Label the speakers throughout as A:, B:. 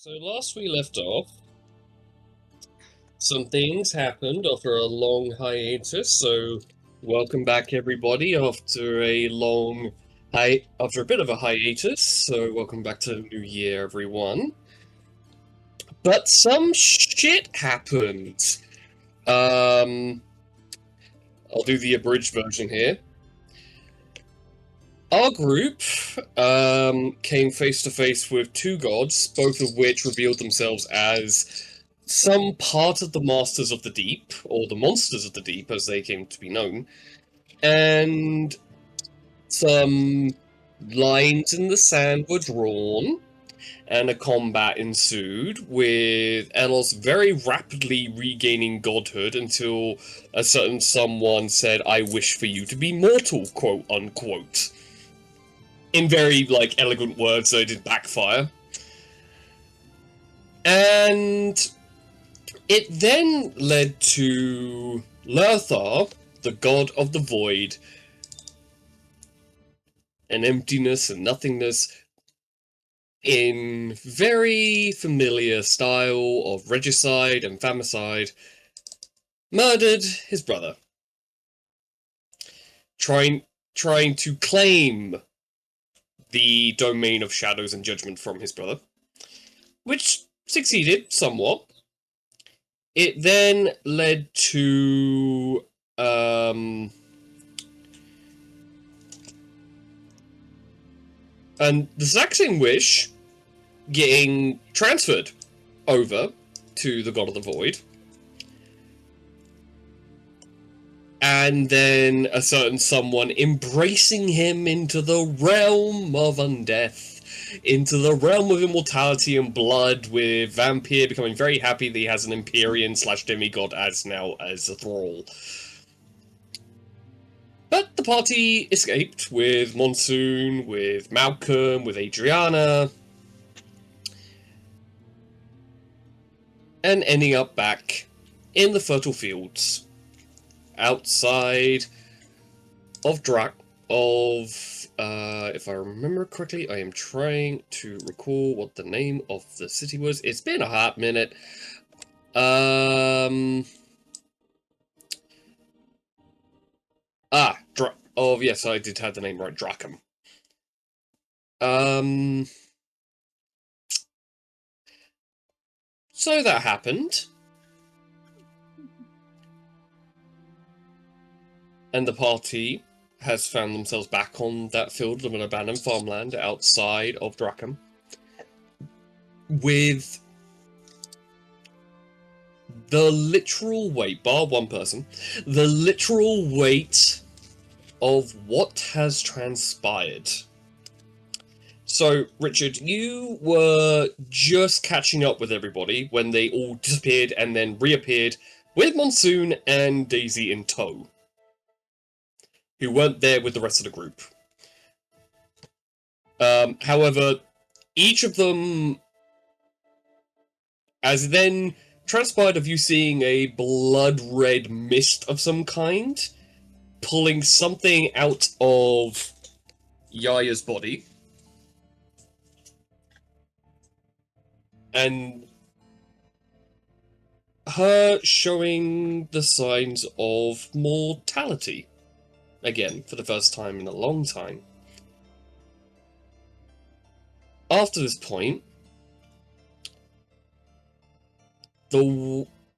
A: So last we left off, some things happened after a long hiatus. So welcome back, everybody, after after a bit of a hiatus. So welcome back to the new year, everyone. But some shit happened. Um, I'll do the abridged version here. Our group came face to face with two gods, both of which revealed themselves as some part of the Masters of the Deep, or the Monsters of the Deep as they came to be known, and some lines in the sand were drawn, and a combat ensued, with Elos very rapidly regaining godhood until a certain someone said, "I wish for you to be mortal," quote unquote. In very, elegant words, so it did backfire. And it then led to Lothar, the god of the void, and emptiness and nothingness, in very familiar style of regicide and famicide, murdered his brother, trying to claim the domain of shadows and judgment from his brother, which succeeded somewhat. It then led to and the exact same wish getting transferred over to the God of the Void. And then a certain someone embracing him into the realm of undeath, into the realm of immortality and blood, with Vampire becoming very happy that he has an Empyrean / demigod as a thrall. But the party escaped, with Monsoon, with Malcolm, with Adriana, and ending up back in the fertile fields outside of if I remember correctly, I am trying to recall what the name of the city was. It's been a hot minute. Oh yes, I did have the name right, Dracum. So that happened. And the party has found themselves back on that field of an abandoned farmland outside of Dracum, with the literal weight, bar one person, the literal weight of what has transpired. So, Richard, you were just catching up with everybody when they all disappeared and then reappeared with Monsoon and Daisy in tow, who weren't there with the rest of the group. However, each of them, as then transpired of you seeing a blood-red mist of some kind, pulling something out of Yaya's body, and her showing the signs of mortality again for the first time in a long time. After this point,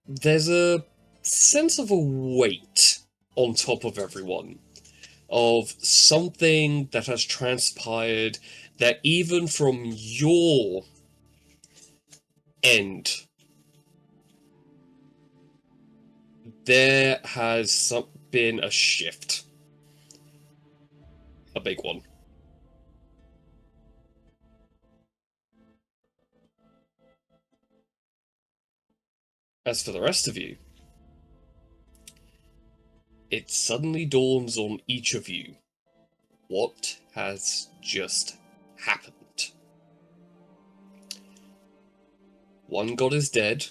A: there's a sense of a weight on top of everyone, of something that has transpired that even from your end, there has been a shift. A big one. As for the rest of you, it suddenly dawns on each of you what has just happened. One god is dead,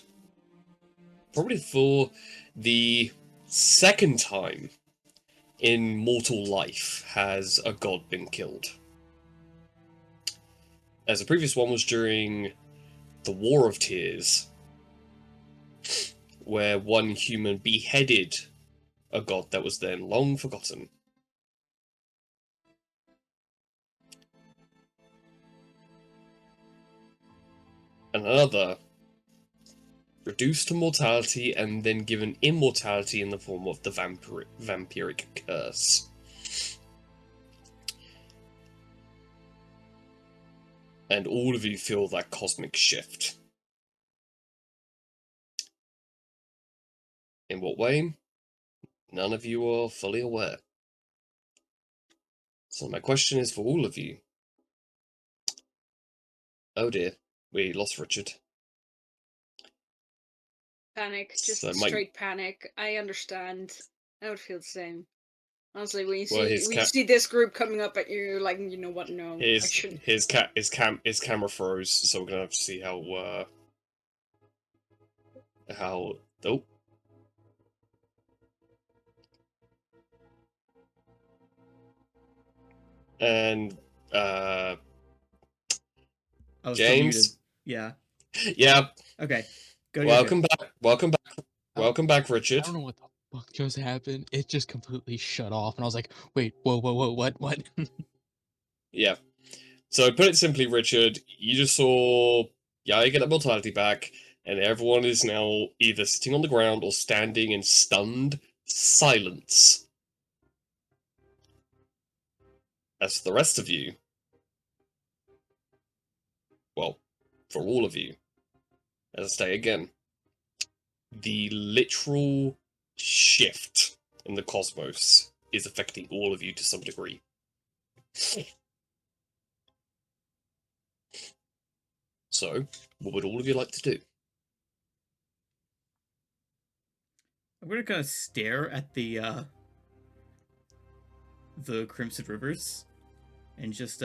A: probably for the second time in mortal life has a god been killed. As the previous one was during the War of Tears, where one human beheaded a god that was then long forgotten. And another reduced to mortality and then given immortality in the form of the vampiric curse. And all of you feel that cosmic shift. In what way? None of you are fully aware. So my question is for all of you. Oh dear, we lost Richard.
B: Panic, just
A: So
B: straight panic. I understand. I would feel the same. Honestly, when you
A: well,
B: see this group coming up at you, like, you know what? No, I
A: his
B: shouldn't.
A: his camera froze, so we're gonna have to see how oh. And
C: I was still muted.
A: James.
C: Yeah.
A: Yeah.
C: Okay. Go
A: Welcome back. Welcome back. Welcome back,
D: I
A: Richard.
D: don't know what the fuck just happened. It just completely shut off, and I was like, "Wait, whoa, what?"
A: Yeah. So put it simply, Richard, you just saw Yaya get that mortality back, and everyone is now either sitting on the ground or standing in stunned silence. As for the rest of you, well, for all of you, as I say again, the literal shift in the cosmos is affecting all of you to some degree. So, what would all of you like to do?
C: I'm gonna kind of stare at the Crimson Rivers and just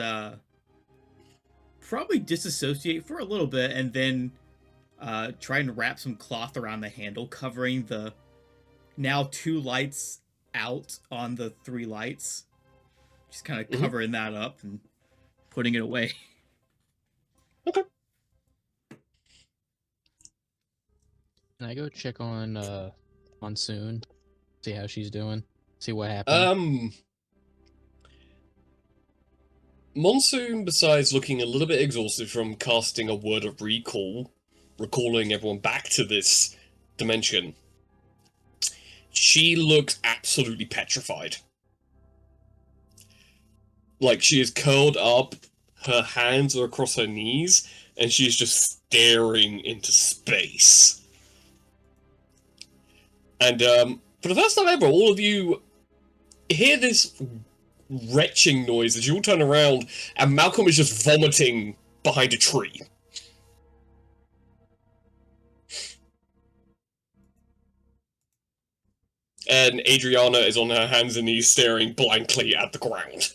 C: probably disassociate for a little bit and then try and wrap some cloth around the handle, covering the now 2 lights out on the 3 lights. Just kind of covering that up and putting it away.
A: Okay.
D: Can I go check on Monsoon, see how she's doing, see what happened?
A: Monsoon, besides looking a little bit exhausted from casting a word of recalling everyone back to this dimension, she looks absolutely petrified. Like, she is curled up, her hands are across her knees, and she is just staring into space. And for the first time ever, all of you hear this retching noise as you all turn around, and Malcolm is just vomiting behind a tree. And Adriana is on her hands and knees staring blankly at the ground.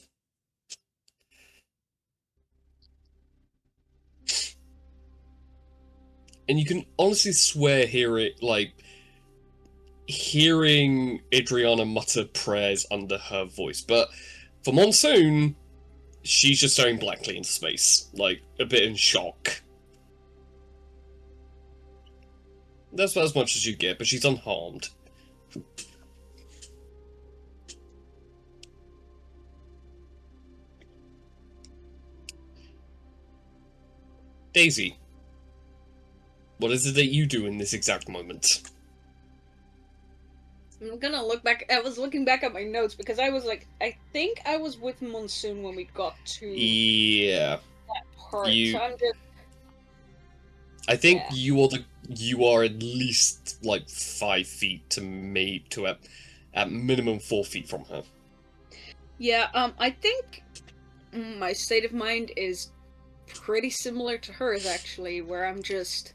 A: And you can honestly swear hearing Adriana mutter prayers under her voice. But for Monsoon, she's just staring blankly into space, like a bit in shock. That's about as much as you get, but she's unharmed. Daisy, what is it that you do in this exact moment?
B: I'm gonna look back. I was looking back at my notes because I was like, I think I was with Monsoon when we got to
A: Yeah.
B: that part.
A: You...
B: So I'm just.
A: I think you are at least like 5 feet to at minimum 4 feet from her.
B: Yeah. I think my state of mind is pretty similar to hers, actually, where I'm just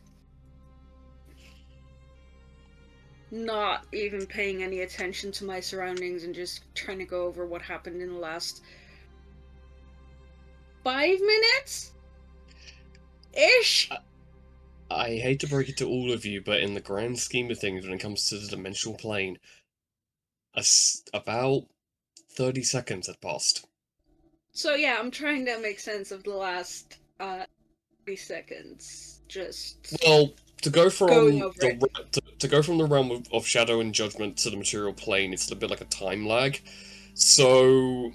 B: not even paying any attention to my surroundings and just trying to go over what happened in the last 5 minutes ish.
A: I hate to break it to all of you, but in the grand scheme of things, when it comes to the dimensional plane, about 30 seconds had passed.
B: So yeah, I'm trying to make sense of the last 30 seconds. just
A: Well, to go from
B: going over it.
A: to go from the realm of shadow and judgment to the material plane, it's a bit like a time lag. So,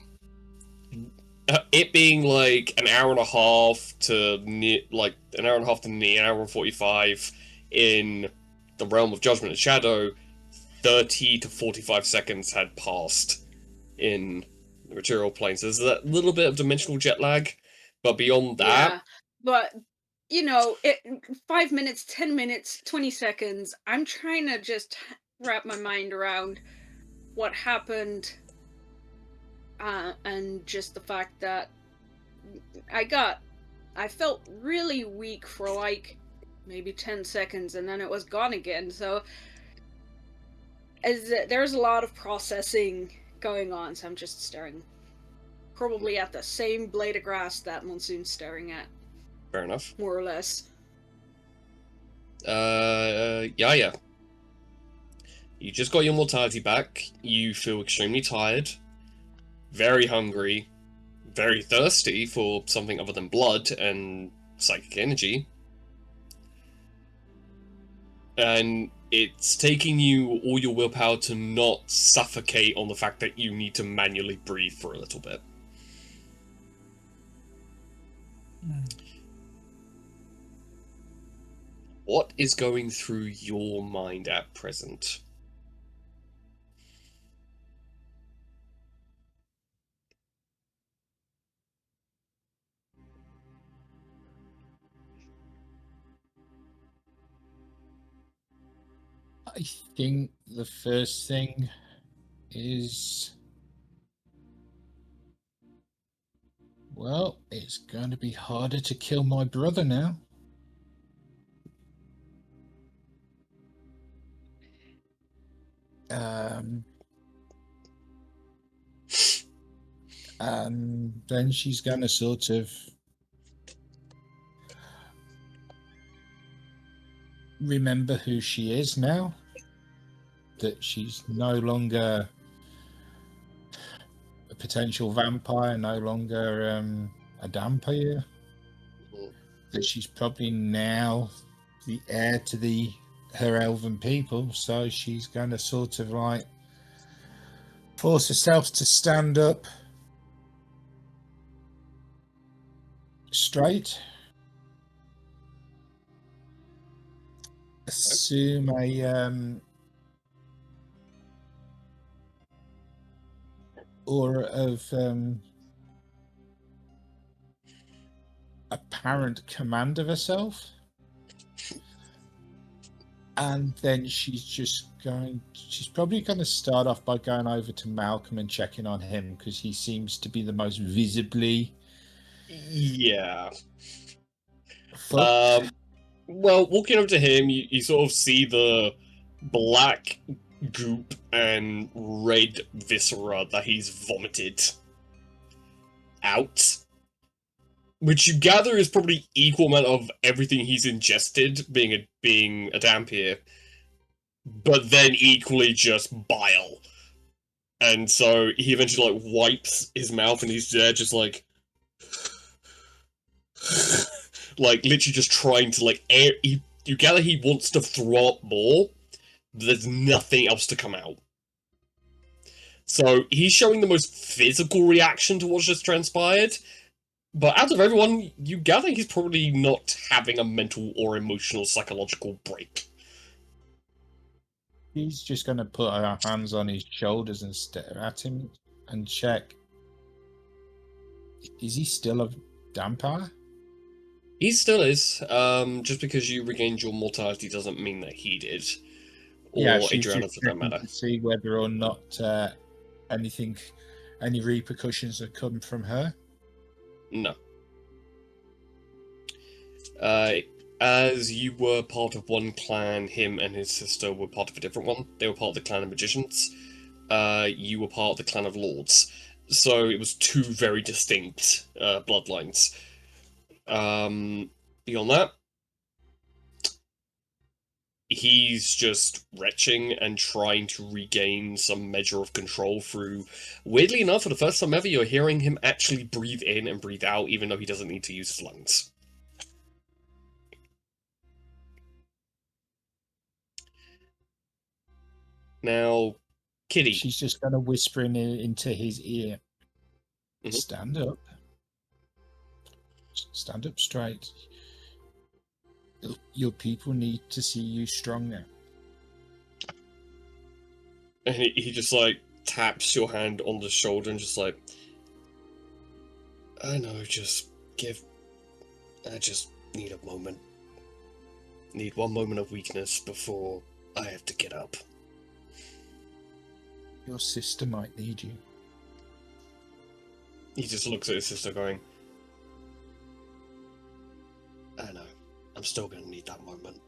A: it being like an hour and a half to near, like an hour and a half to near an hour and 45 in the realm of judgment and shadow, 30 to 45 seconds had passed in the material plane. So there's that little bit of dimensional jet lag, but beyond that,
B: Yeah, but you know, 5 minutes, 10 minutes, 20 seconds. I'm trying to just wrap my mind around what happened, and just the fact that I got, I felt really weak for like maybe 10 seconds, and then it was gone again. So there's a lot of processing going on. So I'm just staring, probably at the same blade of grass that Monsoon's staring at,
A: fair enough.
B: more or less.
A: Yeah. You just got your mortality back. You feel extremely tired, very hungry, very thirsty for something other than blood and psychic energy. And it's taking you all your willpower to not suffocate on the fact that you need to manually breathe for a little bit. What is going through your mind at present?
E: I think the first thing is, well, it's going to be harder to kill my brother now. And then she's going to sort of remember who she is now. That she's no longer a potential vampire, no longer a vampire. That she's probably now the heir to her elven people, so she's going to sort of like force herself to stand up straight, assume a aura of apparent command of herself, and then she's probably going to start off by going over to Malcolm and checking on him, because he seems to be the most visibly fucked.
A: Well, walking over to him, you sort of see the black goop and red viscera that he's vomited out, which you gather is probably equal amount of everything he's ingested, being a Dampier, but then equally just bile. And so he eventually like wipes his mouth, and he's there just like like literally just trying to like air. You gather he wants to throw up more, but there's nothing else to come out. So he's showing the most physical reaction to what's just transpired. But out of everyone, you gather he's probably not having a mental or emotional psychological break.
E: He's just going to put her hands on his shoulders and stare at him and check. Is he still a vampire?
A: He still is. Just because you regained your mortality doesn't mean that he did. Or Adriana for that matter.
E: To see whether or not any repercussions have come from her.
A: No. As you were part of one clan, him and his sister were part of a different one. They were part of the clan of magicians. You were part of the clan of lords. So it was two very distinct bloodlines. Beyond that, he's just retching and trying to regain some measure of control through, weirdly enough, for the first time ever, you're hearing him actually breathe in and breathe out, even though he doesn't need to use his lungs. Now, Kitty.
E: She's just going to whisper into his ear.
A: Mhm.
E: Stand up. Stand up straight. Your people need to see you stronger.
A: And he just like taps your hand on the shoulder and just like, I know, I just need a moment. Need one moment of weakness before I have to get up.
E: Your sister might need you.
A: He just looks at his sister going, I know, I'm still going to need that moment.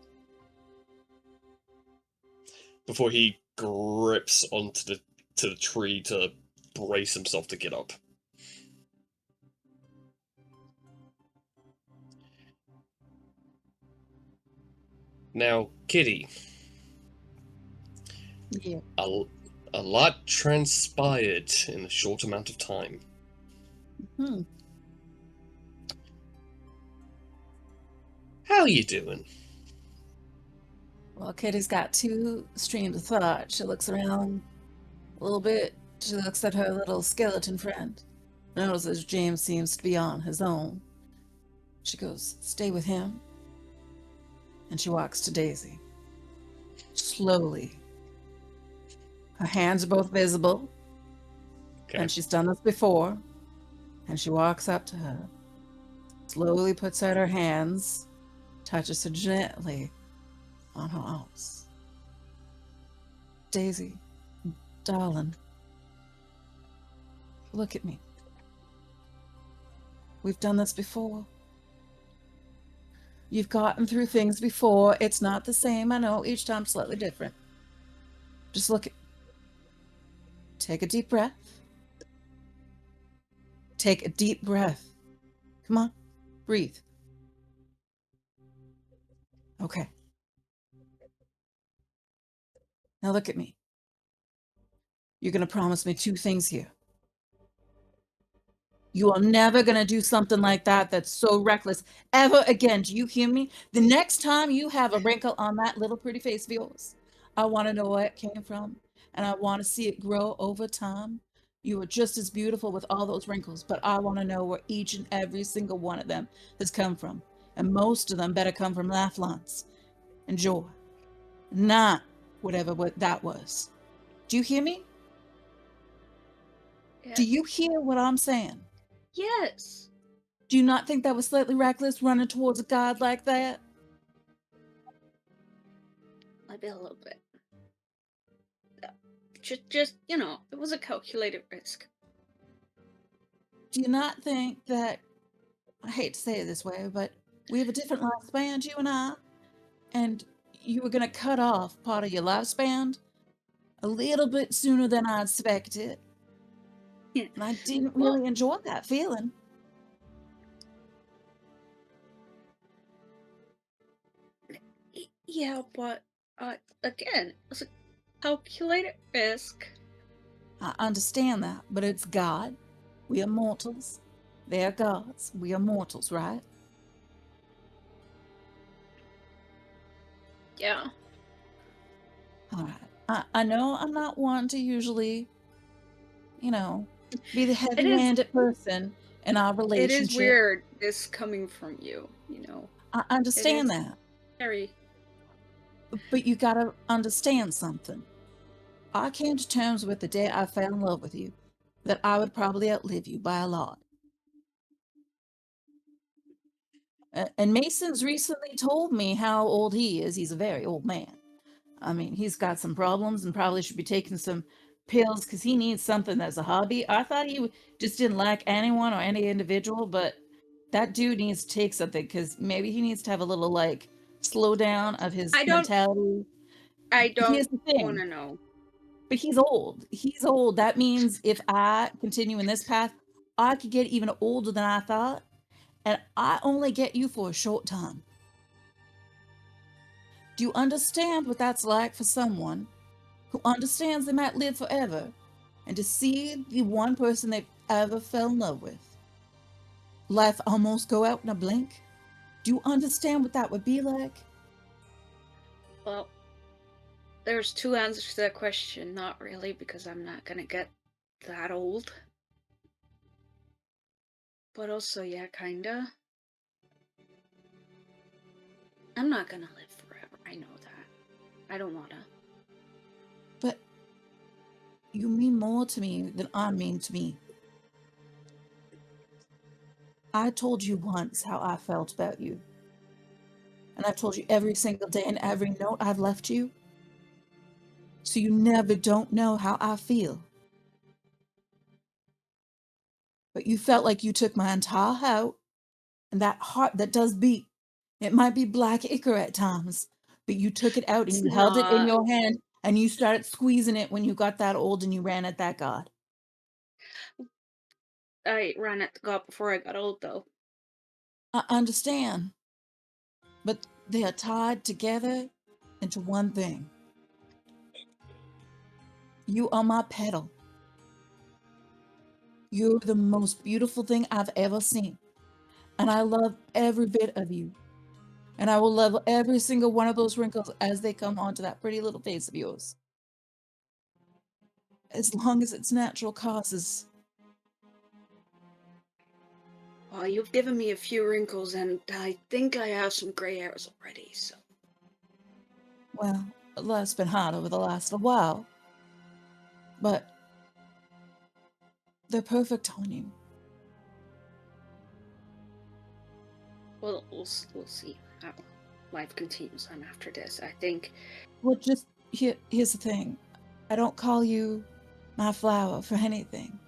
A: Before he grips onto the tree to brace himself to get up. Now, Kitty.
F: Yeah.
A: A lot transpired in a short amount of time. How are you doing?
F: Well, Kitty's got two streams of thought. She looks around a little bit. She looks at her little skeleton friend. Notices James seems to be on his own. She goes, stay with him. And she walks to Daisy. Slowly. Her hands are both visible.
A: Okay.
F: And she's done this before. And she walks up to her. Slowly puts out her hands. Touches her gently on her arms. Daisy, darling, look at me. We've done this before. You've gotten through things before. It's not the same. I know, each time slightly different. Just look at... Take a deep breath. Take a deep breath. Come on, breathe. Okay. Now look at me. You're going to promise me two things here. You are never going to do something like that that's so reckless ever again. Do you hear me? The next time you have a wrinkle on that little pretty face of yours, I want to know where it came from, and I want to see it grow over time. You are just as beautiful with all those wrinkles, but I want to know where each and every single one of them has come from. And most of them better come from laugh lines and joy, not whatever that was. Do you hear me?
B: Yeah.
F: Do you hear what I'm saying?
B: Yes.
F: Do you not think that was slightly reckless, running towards a god like that?
B: Maybe a little bit. Just, it was a calculated risk.
F: Do you not think that, I hate to say it this way, but we have a different lifespan, you and I, and you were going to cut off part of your lifespan a little bit sooner than I expected.
B: Yeah.
F: And I didn't really enjoy that feeling.
B: Yeah, but again, it was a calculated risk.
F: I understand that, but it's God. We are mortals. They are gods. We are mortals, right?
B: Yeah.
F: All right. I know I'm not one to usually, be the heavy-handed person in our relationship.
B: It is weird, this coming from you,
F: I understand that.
B: Very.
F: But you gotta understand something. I came to terms with the day I fell in love with you, that I would probably outlive you by a lot. And Mason's recently told me how old he is. He's a very old man. I mean, he's got some problems and probably should be taking some pills because he needs something that's a hobby. I thought he just didn't like anyone or any individual, but that dude needs to take something because maybe he needs to have a little, slow down of his mentality.
B: I don't
F: Here's the thing.
B: want to know.
F: But he's old. He's old. That means if I continue in this path, I could get even older than I thought. And I only get you for a short time. Do you understand what that's like for someone who understands they might live forever and to see the one person they've ever fell in love with, life almost go out in a blink? Do you understand what that would be like?
B: Well, there's two answers to that question. Not really, because I'm not gonna get that old. But also, yeah, kinda. I'm not gonna live forever. I know that. I don't wanna.
F: But you mean more to me than I mean to me. I told you once how I felt about you. And I've told you every single day in every note I've left you. So you never don't know how I feel. But you felt like you took my entire heart, and that heart that does beat. It might be black ichor at times, but you took it out and
B: It's
F: you held it in
B: not.
F: your hand and you started squeezing it when you got that old and you ran at that god.
B: I ran at the god before I got old, though.
F: I understand. But they are tied together into one thing. You are my petal. You're the most beautiful thing I've ever seen. And I love every bit of you. And I will love every single one of those wrinkles as they come onto that pretty little face of yours. As long as it's natural causes.
B: Well, you've given me a few wrinkles, and I think I have some gray hairs already, so.
F: Well, life's been hard over the last little while. But they're perfect on you.
B: Well, we'll see how life continues on after this. I think.
F: Well, just here's the thing. I don't call you my flower for anything.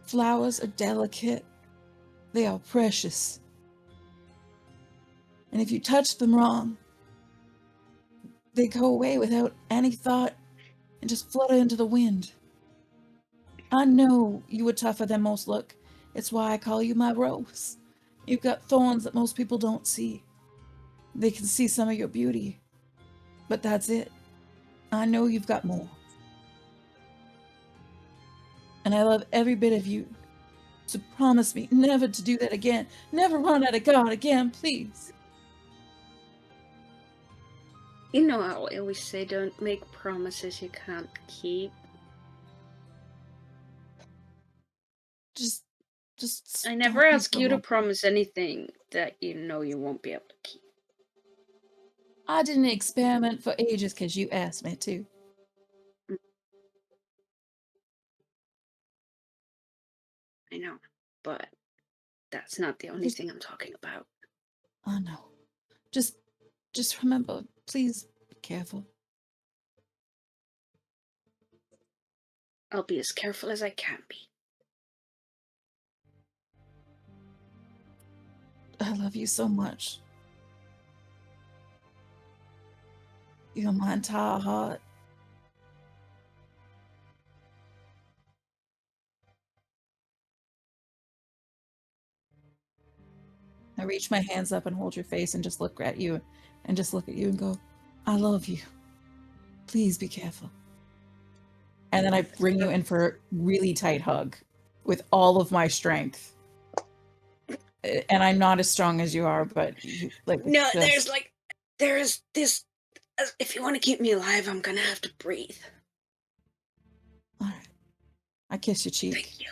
F: Flowers are delicate. They are precious. And if you touch them wrong, they go away without any thought and just flutter into the wind. I know you were tougher than most look. It's why I call you my rose. You've got thorns that most people don't see. They can see some of your beauty, but that's it. I know you've got more. And I love every bit of you. So promise me never to do that again. Never run out of God again, please.
B: You know, I always say don't make promises you can't keep.
F: Just
B: I never
F: stop me
B: ask
F: for
B: you to
F: one-
B: promise anything that you know you won't be able to keep.
F: I didn't experiment for ages because you asked me to.
B: I know, but that's not the only thing I'm talking about.
F: I know. Just remember, please be careful.
B: I'll be as careful as I can be.
F: I love you so much. You're my entire heart. I reach my hands up and hold your face and just look at you and go, I love you. Please be careful. And then I bring you in for a really tight hug with all of my strength. And I'm not as strong as you are, but you, like
B: No,
F: just...
B: there's this. If you want to keep me alive, I'm gonna have to breathe.
F: All right. I kiss your cheek.
B: Thank you.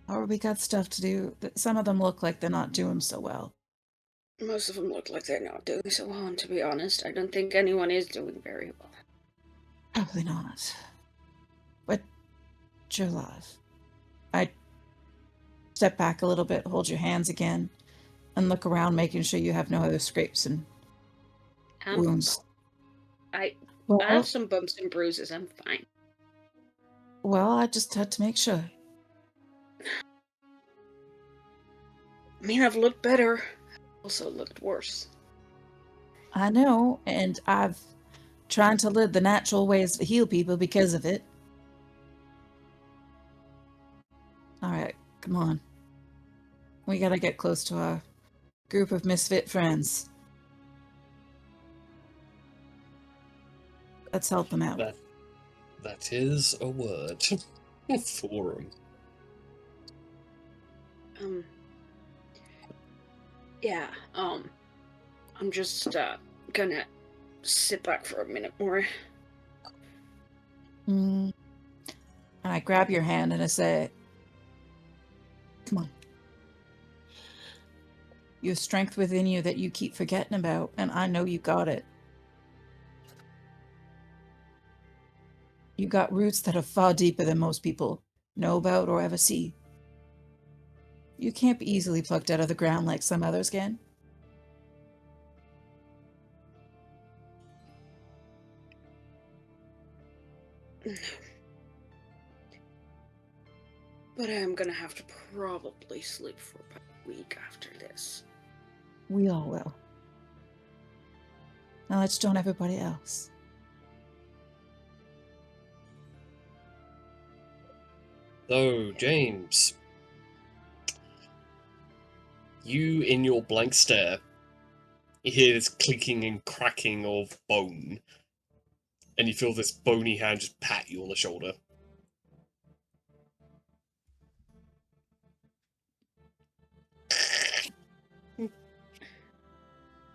F: Or we got stuff to do. Some of them look like they're not doing so well.
B: Most of them look like they're not doing so well, and to be honest, I don't think anyone is doing very well.
F: Probably not. But you're alive. I step back a little bit, hold your hands again, and look around, making sure you have no other scrapes and wounds.
B: I
F: Well,
B: have some bumps and bruises. I'm fine.
F: Well, I just had to make sure.
B: I mean, I've looked better. Also looked worse.
F: I know, and I've tried to live the natural ways to heal people because of it. All right, come on. We gotta get close to our group of misfit friends. Let's help them out.
A: That is a word. Forum.
B: Yeah, I'm just gonna sit back for a minute more.
F: And I grab your hand and I say, come on. You have strength within you that you keep forgetting about, and I know you got it. You got roots that are far deeper than most people know about or ever see. You can't be easily plucked out of the ground like some others can.
B: But I am gonna have to probably sleep for about a week after this.
F: We all will. Now let's join everybody else.
A: So, James, you in your blank stare, you hear this clinking and cracking of bone, and you feel this bony hand just pat you on the shoulder.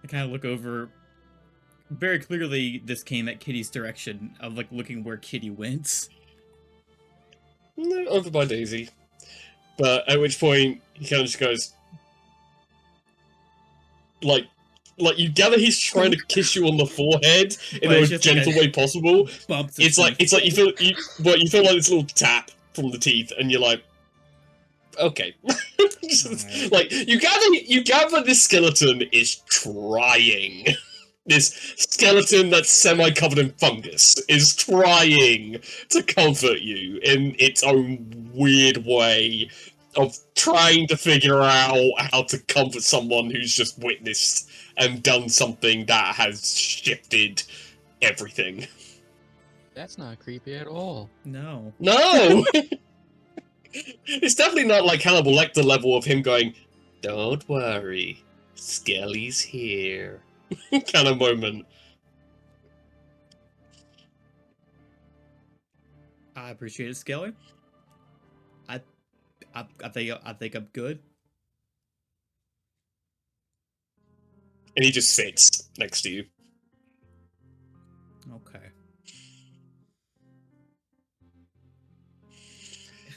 C: I kind of look over. Very clearly, this came at Kitty's direction of like looking where Kitty went.
A: No, over by Daisy. But at which point he kind of just goes, like you gather he's trying to kiss you on the forehead in
C: But
A: the
C: it's
A: most
C: just like
A: gentle
C: a
A: way possible.
C: Bumps the
A: It's like
C: teeth.
A: you feel like this little tap from the teeth, and you're like, okay.
C: Alright.
A: Like you gather this skeleton is trying. This skeleton that's semi-covered in fungus is trying to comfort you in its own weird way of trying to figure out how to comfort someone who's just witnessed and done something that has shifted everything.
D: That's not creepy at all.
C: No.
A: No! It's definitely not like Hannibal Lecter level of him going, "Don't worry, Skelly's here," kind of moment.
C: I appreciate it, Skelly. I think I'm good.
A: And he just sits next to you.
C: Okay.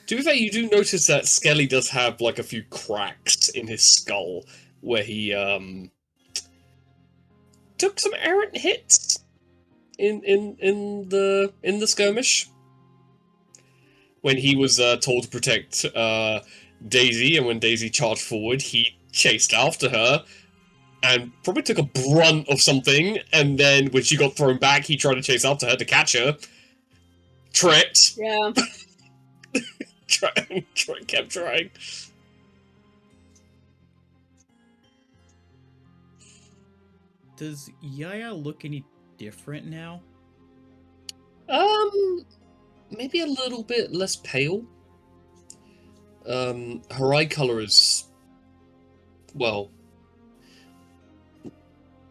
A: To be fair, you do notice that Skelly does have like a few cracks in his skull where he took some errant hits in the skirmish when he was told to protect Daisy, and when Daisy charged forward, he chased after her and probably took a brunt of something, and then when she got thrown back, he tried to chase after her to catch her, tripped,
B: Yeah.
A: kept trying.
C: Does Yaya look any different now?
A: Maybe a little bit less pale. Her eye color is, well,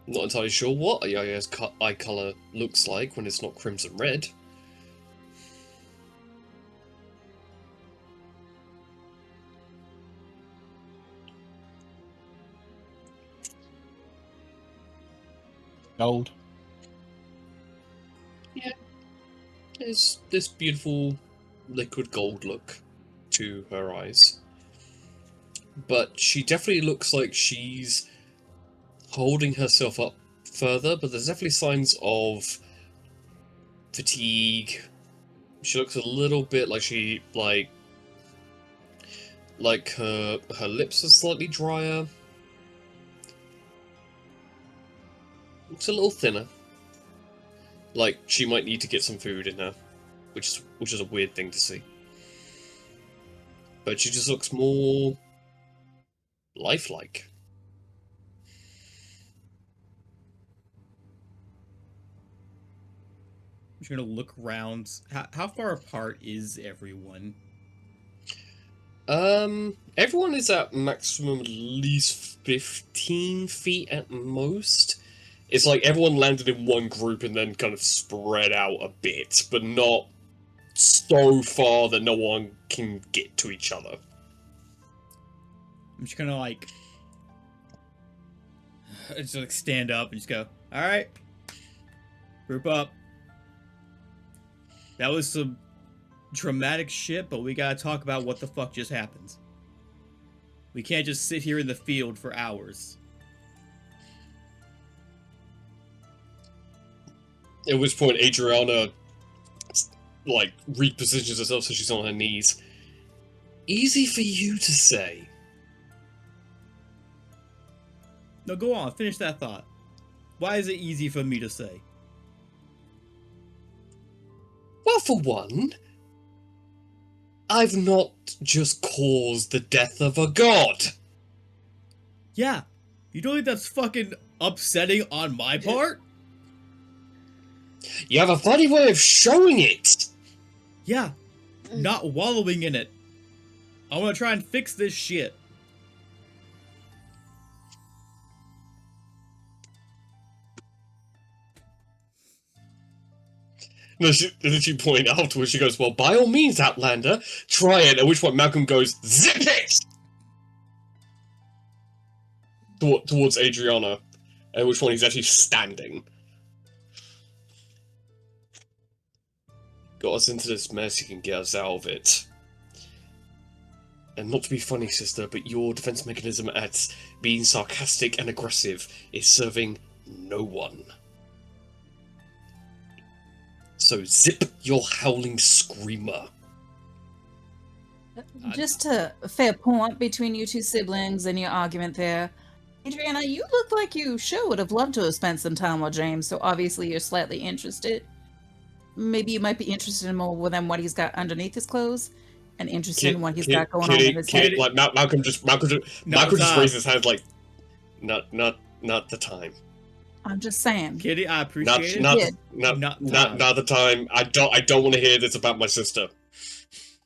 A: not entirely sure what Yaya's eye color looks like when it's not crimson red.
E: Gold.
A: Yeah, there's this beautiful liquid gold look to her eyes. But she definitely looks like she's holding herself up further, but there's definitely signs of fatigue. She looks a little bit like she, like her lips are slightly drier. Looks a little thinner. Like she might need to get some food in her, which is a weird thing to see. But she just looks more lifelike.
C: I'm just gonna look around. How far apart is everyone?
A: Everyone is at maximum at least 15 feet at most. It's like everyone landed in one group and then kind of spread out a bit, but not so far that no one can get to each other.
C: I'm just gonna like I just like stand up and just go, all right, group up. That was some dramatic shit, but we gotta talk about what the fuck just happened. We can't just sit here in the field for hours.
A: At which point, Adriana, like, repositions herself so she's on her knees. Easy for you to say.
C: No, go on, finish that thought. Why is it easy for me to say?
A: Well, for one, I've not just caused the death of a god.
C: Yeah, you don't think that's fucking upsetting on my part?
A: You have a funny way of showing it.
C: Yeah, not wallowing in it. I want to try and fix this shit.
A: And then she pointed afterwards, she goes, well, by all means, Outlander, try it. At which point Malcolm goes, zip it! Towards Adriana. At which point he's actually standing. Got us into this mess, you can get us out of it. And not to be funny, sister, but your defense mechanism at being sarcastic and aggressive is serving no one. So zip your howling screamer.
F: Just a fair point between you two siblings and your argument there. Adriana, you look like you sure would have loved to have spent some time with James, so obviously you're slightly interested. Maybe you might be interested in more than what he's got underneath his clothes, and interested in what he's got going on in his head.
A: Like Malcolm just raised his hand like, not the time.
F: I'm just saying.
C: Kitty, I appreciate it.
A: Not the time. I don't want to hear this about my sister.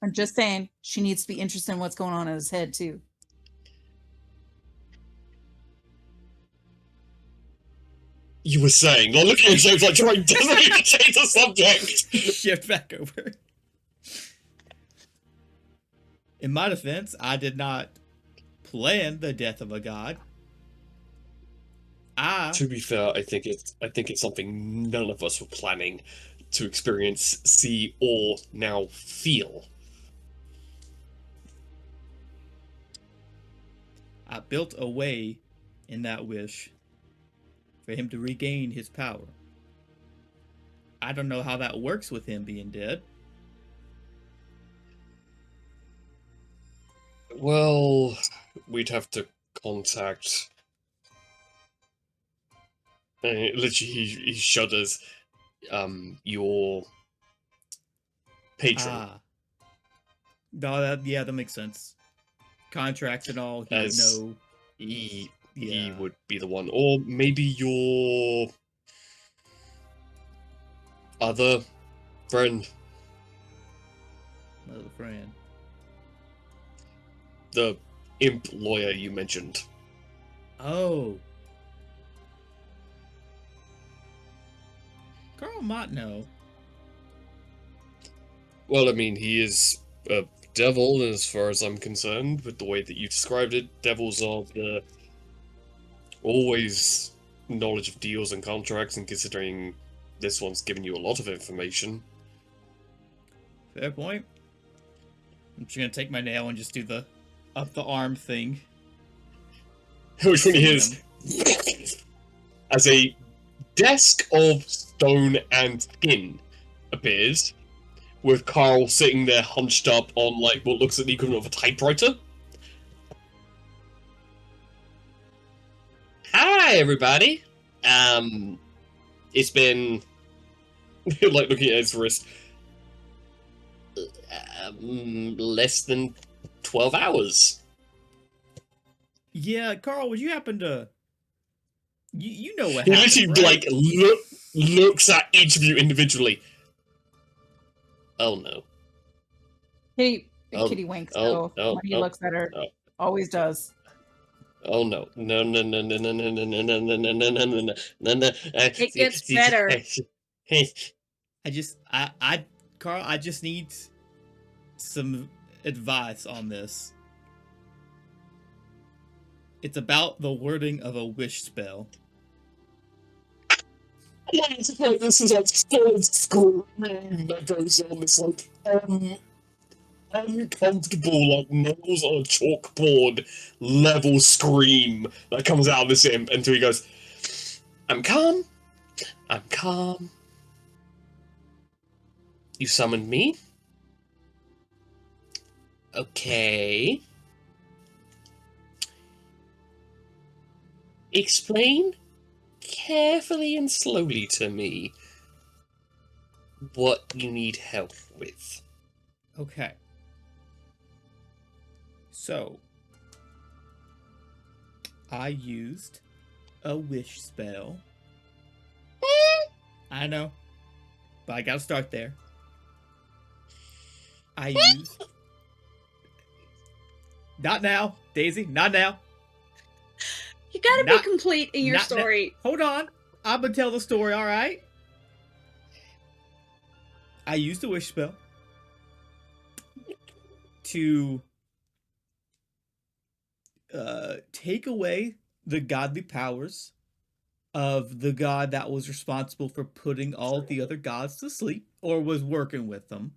F: I'm just saying she needs to be interested in what's going on in his head too.
A: You were saying, like, looking at James like trying desperately to change the subject.
C: Shift back over. In my defense, I did not plan the death of a god.
A: To be fair, I think it's something none of us were planning to experience, see, or now feel.
C: I built a way in that wish for him to regain his power. I don't know how that works with him being dead.
A: Well, we'd have to contact... literally, he shudders. Your patron.
C: No, that makes sense. Contracts and all, he would know.
A: He would be the one. Or maybe your other friend.
C: Another friend.
A: The imp lawyer you mentioned.
C: Oh. Carl might know.
A: Well, I mean, he is a devil as far as I'm concerned, with the way that you described it. Devils are the always knowledge of deals and contracts, and considering this one's given you a lot of information.
C: Fair point. I'm just gonna take my nail and just do the up the arm thing.
A: Which one he hears as a desk of stone and skin appears, with Carl sitting there hunched up on like what looks like the equivalent of a typewriter. Hi, everybody. It's been like looking at his wrist. Less than 12 hours.
C: Yeah, Carl, would you happen to... You know what
A: he
C: happened,
A: literally,
C: right?
A: looks at each of you individually. Oh, no.
F: Kitty winks, though, when he looks at her. Always does.
A: Oh, no. No.
B: It gets better.
C: Carl, I just need some advice on this. It's about the wording of a wish spell.
A: This is like solid screaming that goes on. This like uncomfortable, like nails on a chalkboard level scream that comes out of this imp until he goes, "I'm calm. I'm calm. You summoned me? Okay. Explain carefully and slowly to me what you need help with."
C: Okay. So, I used a wish spell. I know, but I gotta start there. I used... Not now, Daisy, not now.
B: You gotta
C: Not-
B: be complete in your
C: not na-
B: story.
C: Hold on. I'm gonna tell the story, alright? I used a wish spell to take away the godly powers of the god that was responsible for putting all the other gods to sleep, or was working with them.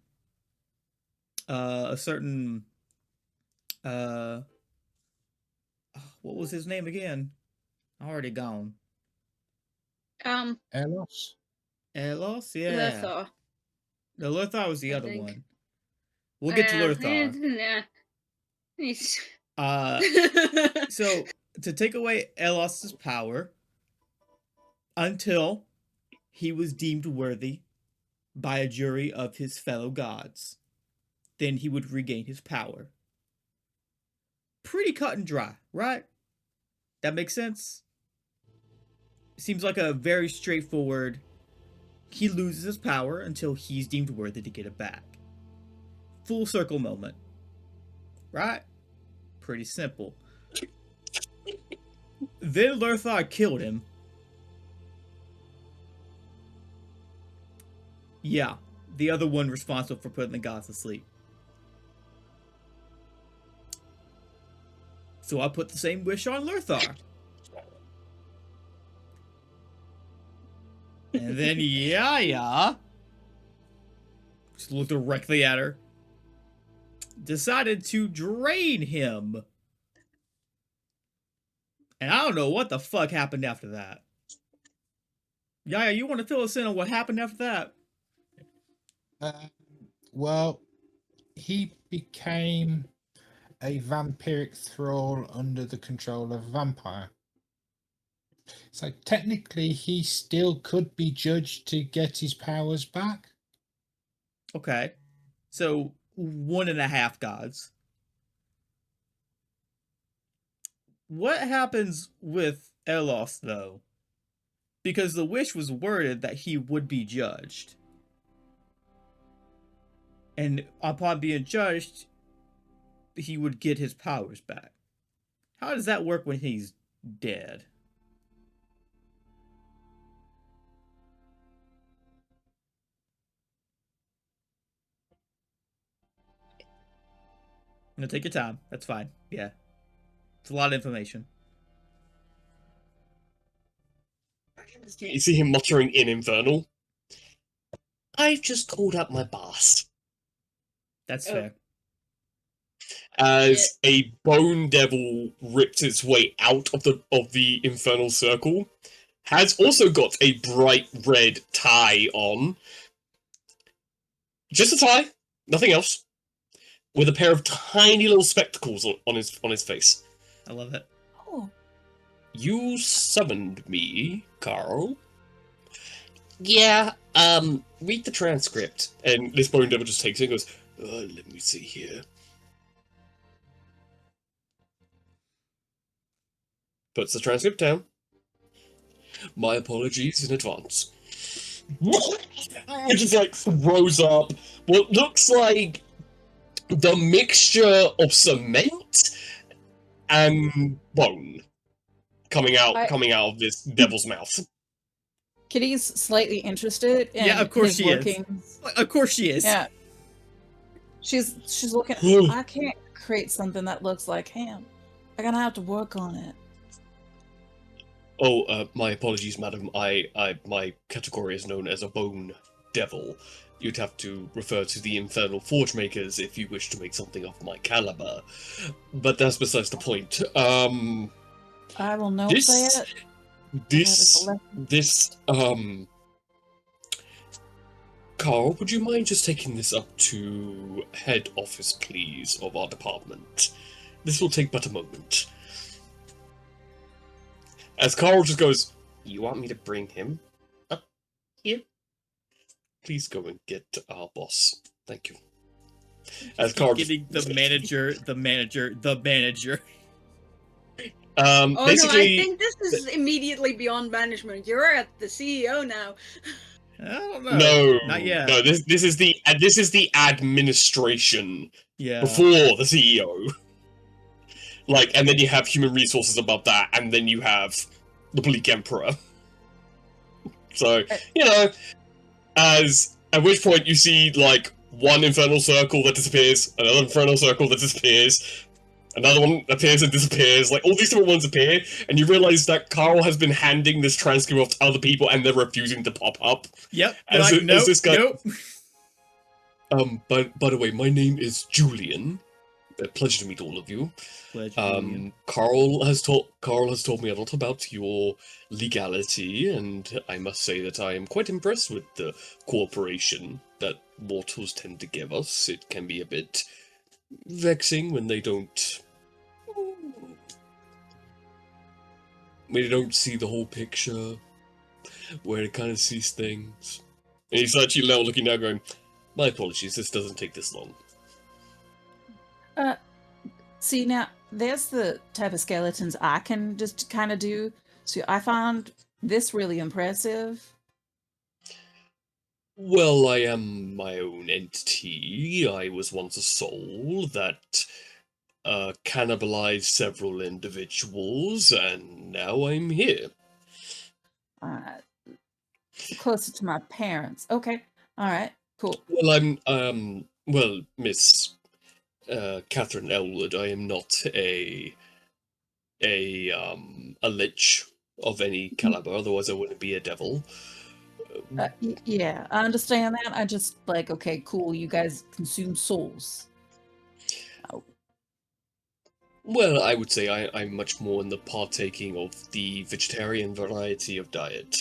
C: A certain what was his name again? Already gone.
E: Elos?
C: Elos? Yeah.
B: Lurthar,
C: No, Lurthar was the
B: I
C: other
B: think.
C: one. We'll get to Lurthar.
B: Yeah. He's...
C: So, to take away Elos's power until he was deemed worthy by a jury of his fellow gods, then he would regain his power. Pretty cut and dry, right? That makes sense? Seems like a very straightforward, he loses his power until he's deemed worthy to get it back. Full circle moment. Right? Pretty simple. Then Lurthar killed him. Yeah, the other one responsible for putting the gods to sleep. So I put the same wish on Lurthar. And then Yaya, just looked directly at her, decided to drain him. And I don't know what the fuck happened after that. Yaya, you want to fill us in on what happened after that?
E: Well, he became a vampiric thrall under the control of a vampire. So technically, he still could be judged to get his powers back.
C: Okay. So 1.5 gods. What happens with Elos, though? Because the wish was worded that he would be judged. And upon being judged, he would get his powers back. How does that work when he's dead? No, take your time. That's fine. Yeah. It's a lot of information.
A: You see him muttering in Infernal. "I've just called up my boss."
C: That's
B: Oh.
C: fair.
A: As a bone devil rips its way out of the infernal circle, has also got a bright red tie on. Just a tie, nothing else. With a pair of tiny little spectacles on his face.
C: I love it.
F: Oh,
A: "You summoned me, Carl?" "Yeah, read the transcript." And this bone devil just takes it and goes, "Let me see here." Puts the transcript down. "My apologies in advance." It just like throws up what looks like the mixture of cement and bone coming out of this devil's mouth.
F: Kitty's slightly interested in
C: Yeah, of course
F: his
C: she is.
F: workings.
C: Of course she is.
F: Yeah. She's looking. I can't create something that looks like him. I'm gonna have to work on it.
A: Oh, my apologies, madam. My category is known as a bone devil. You'd have to refer to the infernal forge makers if you wish to make something of my caliber. But that's besides the point.
F: I will note
A: This,
F: that.
A: this, Carl, would you mind just taking this up to head office, please, of our department? This will take but a moment. As Carl just goes, you want me to bring him up here? Please go and get our boss. Thank you. As Carl
C: getting the manager.
B: Oh
A: basically,
B: no, I think this is immediately beyond management. You're at the CEO now.
C: I don't know.
A: no,
C: Not yet.
A: no. This is the administration
C: Yeah.
A: before the CEO. Like, and then you have human resources above that, and then you have the Bleak Emperor. So, you know, at which point you see, like, one infernal circle that disappears, another infernal circle that disappears, another one appears and disappears, like, all these different ones appear, and you realize that Carl has been handing this transcript off to other people, and they're refusing to pop up.
C: Yep.
A: As this guy...
C: Nope.
A: By the way, my name is Julian. A pleasure to meet all of you.
C: Julian.
A: Carl has told me a lot about your legality, and I must say that I am quite impressed with the cooperation that mortals tend to give us. It can be a bit vexing when they don't see the whole picture, where it kind of sees things. And he's actually now looking down going, my apologies, this doesn't take this long.
F: See, now, there's the type of skeletons I can just kind of do. So I found this really impressive.
A: Well, I am my own entity. I was once a soul that cannibalized several individuals, and now I'm here.
F: Closer to my parents. Okay. All right. Cool.
A: Well, well, Miss Catherine Elwood, I am not a lich of any caliber, otherwise I wouldn't be a devil.
F: Yeah, I understand that. I just like, okay, cool. You guys consume souls. Oh.
A: Well, I would say I'm much more in the partaking of the vegetarian variety of diet.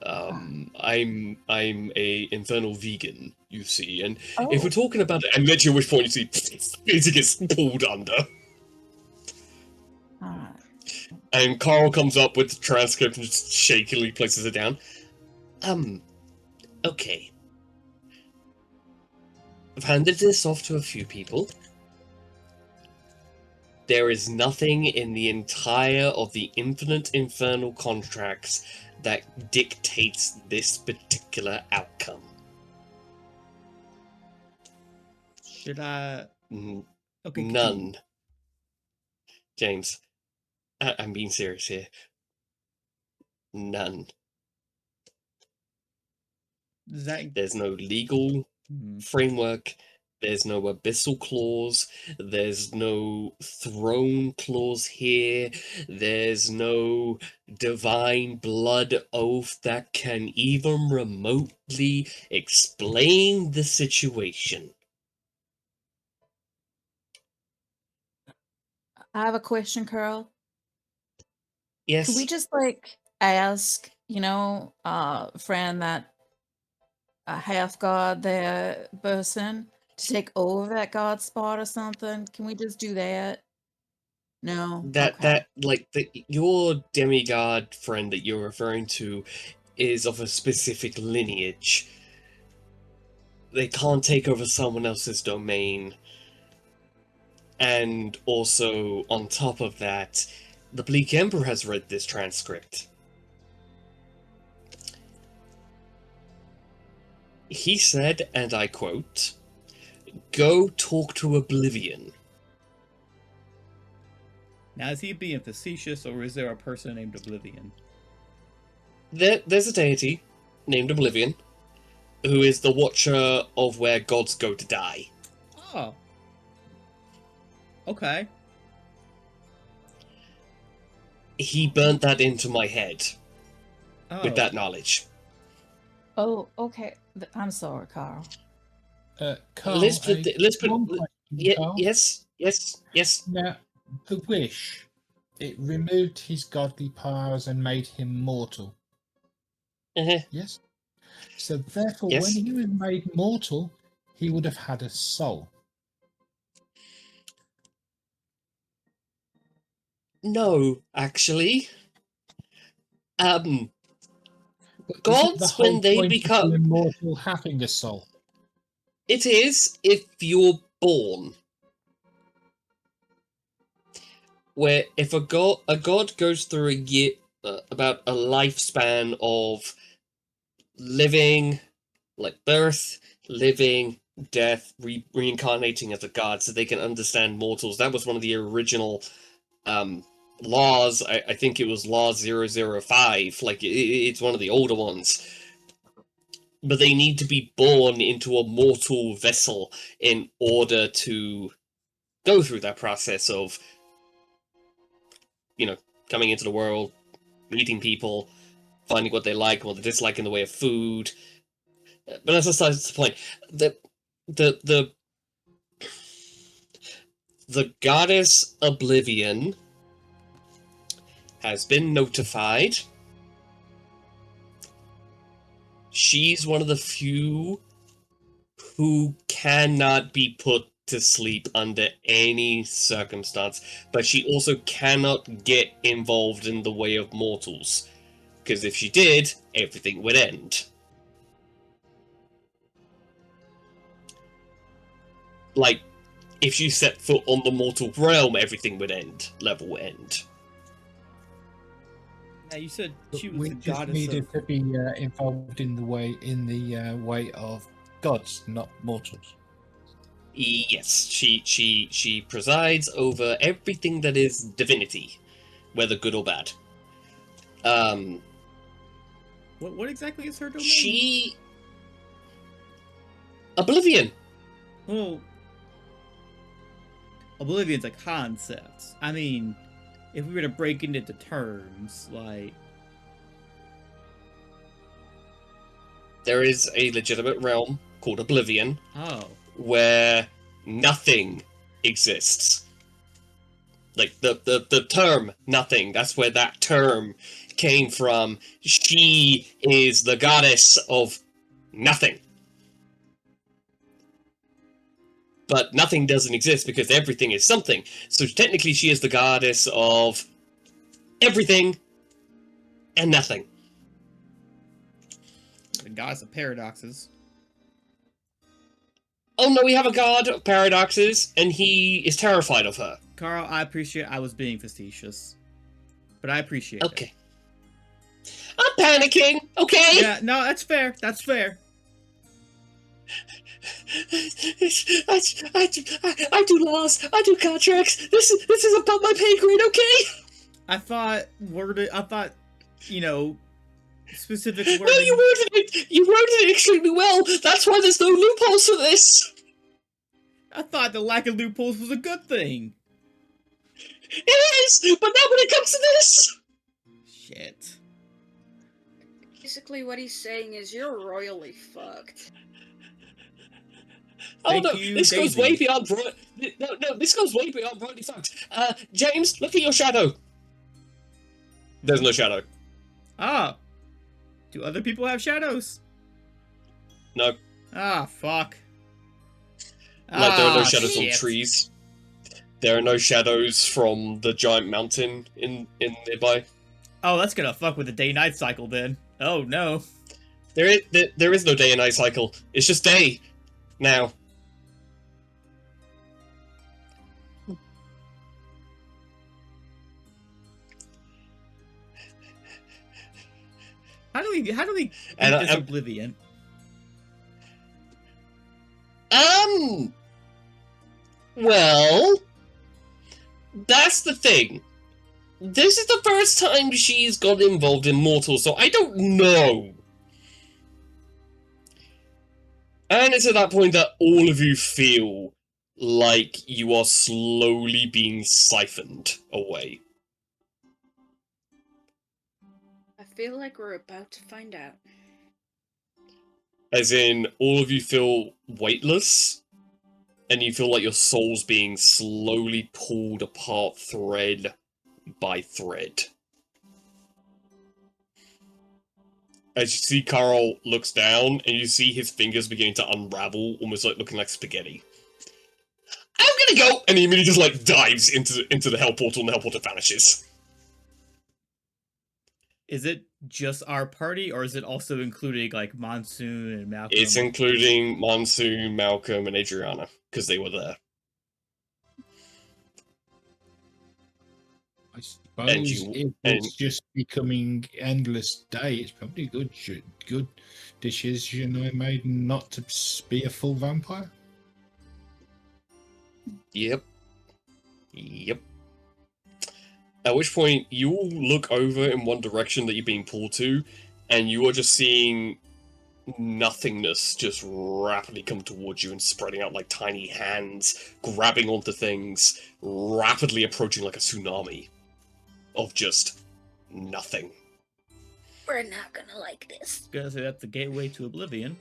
A: I'm a infernal vegan, you see, and if we're talking about it, and at which point you see it gets pulled under. And Carl comes up with the transcript and just shakily places it down. Okay. I've handed this off to a few people. There is nothing in the entire of the infinite infernal contracts that dictates this particular outcome.
C: Should I... Okay,
A: none. James, I'm being serious here. None. There's no legal framework. There's no abyssal clause. There's no throne clause here. There's no divine blood oath that can even remotely explain the situation.
F: I have a question, Carl.
A: Yes.
F: Could we just like ask, friend that a half god there person to take over that god spot or something? Can we just do that? No.
A: Your demigod friend that you're referring to is of a specific lineage. They can't take over someone else's domain. And also, on top of that, the Bleak Emperor has read this transcript. He said, and I quote, "Go talk to Oblivion."
C: Now, is he being facetious, or is there a person named Oblivion?
A: There's a deity named Oblivion, who is the watcher of where gods go to die.
C: Oh. Okay.
A: he burnt that into my head with that knowledge.
F: Oh, okay. I'm sorry, Carl.
E: Carl,
A: Let's put
E: one question, Carl.
A: yes.
E: Now, the wish, it removed his godly powers and made him mortal. Yes? So therefore,
A: Yes.
E: when he was made mortal, he would have had a soul.
A: No, actually.
E: But isn't the
A: Gods,
E: whole
A: when they
E: point of
A: become...
E: being mortal having a soul?
A: It is if you're born. Where if a god goes through a year, about a lifespan of living, like birth, living, death, reincarnating as a god, so they can understand mortals. That was one of the original laws. I think it was Law 005. Like it's one of the older ones. But they need to be born into a mortal vessel in order to go through that process of, coming into the world, meeting people, finding what they like and what they dislike in the way of food. But that's the point. The goddess Oblivion has been notified. She's one of the few who cannot be put to sleep under any circumstance, but she also cannot get involved in the way of mortals, because if she did, everything would end. Like, if she set foot on the mortal realm, everything would end. Level would end.
C: Now you said she was
E: We
C: the
E: just
C: goddess
E: needed
C: of...
E: to be involved in the way of gods, not mortals.
A: Yes, she presides over everything that is divinity, whether good or bad.
C: What exactly is her domain?
A: She... Oblivion.
C: Well, Oblivion's a concept. I mean, if we were to break it into terms, like...
A: There is a legitimate realm called Oblivion,
C: Oh.
A: where nothing exists. Like, the term nothing, that's where that term came from. She is the goddess of nothing. But nothing doesn't exist because everything is something. So technically she is the goddess of everything and nothing.
C: The goddess of paradoxes.
A: Oh no, we have a god of paradoxes, and he is terrified of her.
C: Carl, I appreciate I was being facetious. But I appreciate it.
A: Okay. I'm panicking, okay?
C: Yeah, no, that's fair. That's fair.
A: I do laws, I do contracts. This is above my pay grade, okay?
C: I thought, specific wording.
A: Well, you worded it extremely well. That's why there's no loopholes for this.
C: I thought the lack of loopholes was a good thing.
A: It is, but not when it comes to this.
C: Shit.
B: Basically, what he's saying is you're royally fucked.
C: Thank
A: Oh no,
C: you,
A: this goes
C: Daisy.
A: way beyond this goes way beyond royally fucked. James, look at your shadow. There's no shadow.
C: Ah. Do other people have shadows?
A: No.
C: Ah, fuck.
A: Like, there are no shadows
C: shit.
A: on trees. There are no shadows from the giant mountain in nearby.
C: Oh, that's gonna fuck with the day-night cycle then. Oh, no.
A: There is no day and night cycle. It's just day now.
C: How do we beat
A: And
C: this Oblivion?
A: Well, that's the thing. This is the first time she's got involved in Mortal, so I don't know. And it's at that point that all of you feel like you are slowly being siphoned away.
B: feel like we're about to find out.
A: As in, all of you feel weightless, and you feel like your soul's being slowly pulled apart thread by thread. As you see, Carl looks down, and you see his fingers beginning to unravel, almost like looking like spaghetti. I'm gonna go! And he immediately just, like, dives into the hell portal, and the hell portal vanishes.
C: Is it just our party, or is it also including, like, Monsoon and Malcolm?
A: It's including Monsoon, Malcolm, and Adriana, because they were there.
E: I suppose if it's just becoming endless day, it's probably good decision I made not to be a full vampire.
A: Yep. At which point, you all look over in one direction that you're being pulled to, and you are just seeing nothingness just rapidly come towards you and spreading out like tiny hands, grabbing onto things, rapidly approaching like a tsunami of just nothing.
B: We're not gonna like this.
C: Gonna say that's the gateway to oblivion.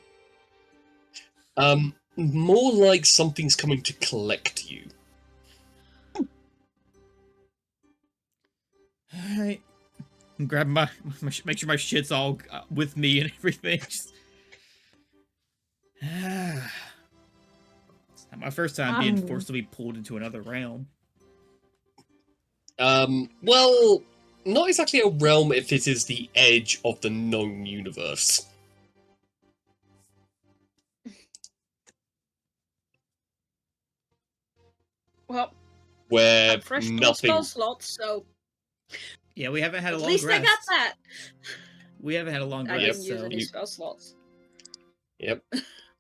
A: More like something's coming to collect you.
C: Alright. I'm grabbing my make sure my shit's all with me and everything. Just... It's not my first time being forcibly pulled into another realm.
A: Well, not exactly a realm if it is the edge of the known universe.
B: Well,
A: Where
B: fresh
A: nothing...
B: spell slots, so...
C: Yeah, we haven't had a
B: At
C: long
B: least
C: rest.
B: I got that!
C: We haven't had a long
B: I
C: rest,
B: didn't use
C: so...
B: any spell slots.
A: Yep.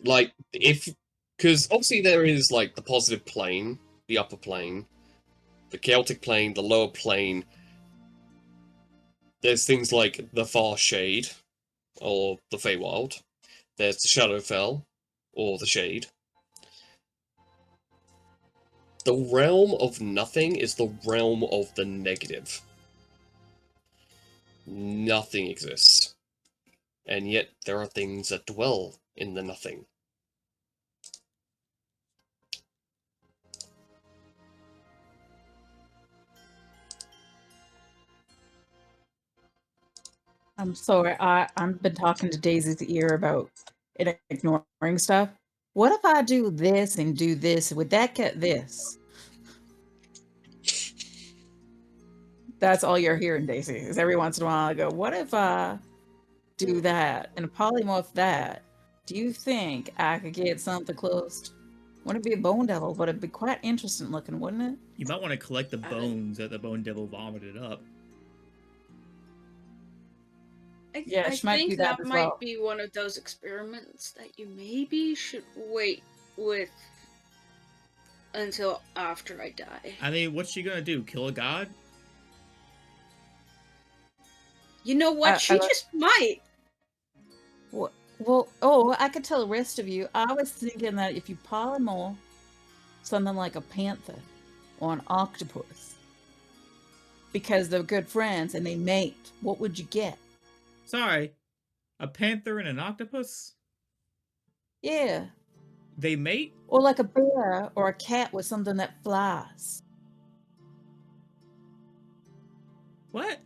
A: Like, because obviously there is, like, the positive plane, the upper plane, the chaotic plane, the lower plane. There's things like the Far Shade, or the Feywild. There's the Shadowfell, or the Shade. The realm of nothing is the realm of the negative. Nothing exists. And yet there are things that dwell in the nothing.
F: I'm sorry. I've been talking to Daisy's ear about it ignoring stuff. What if I do this and do this? Would that get this? That's all you're hearing, Daisy. Is every once in a while I go, what if I do that and polymorph that? Do you think I could get something close? Wouldn't it be a bone devil, but it'd be quite interesting looking, wouldn't it?
C: You might want to collect the bones that the bone devil vomited up.
B: I
F: might
B: think
F: do
B: that
F: as
B: might
F: well.
B: be one of those experiments that you maybe should wait with until after I die.
C: I mean, what's she gonna do? Kill a god?
B: You know what? She just might.
F: Well, I could tell the rest of you. I was thinking that if you polymorph something like a panther or an octopus, because they're good friends and they mate, what would you get?
C: Sorry, a panther and an octopus?
F: Yeah.
C: They mate?
F: Or like a bear or a cat with something that flies.
C: What?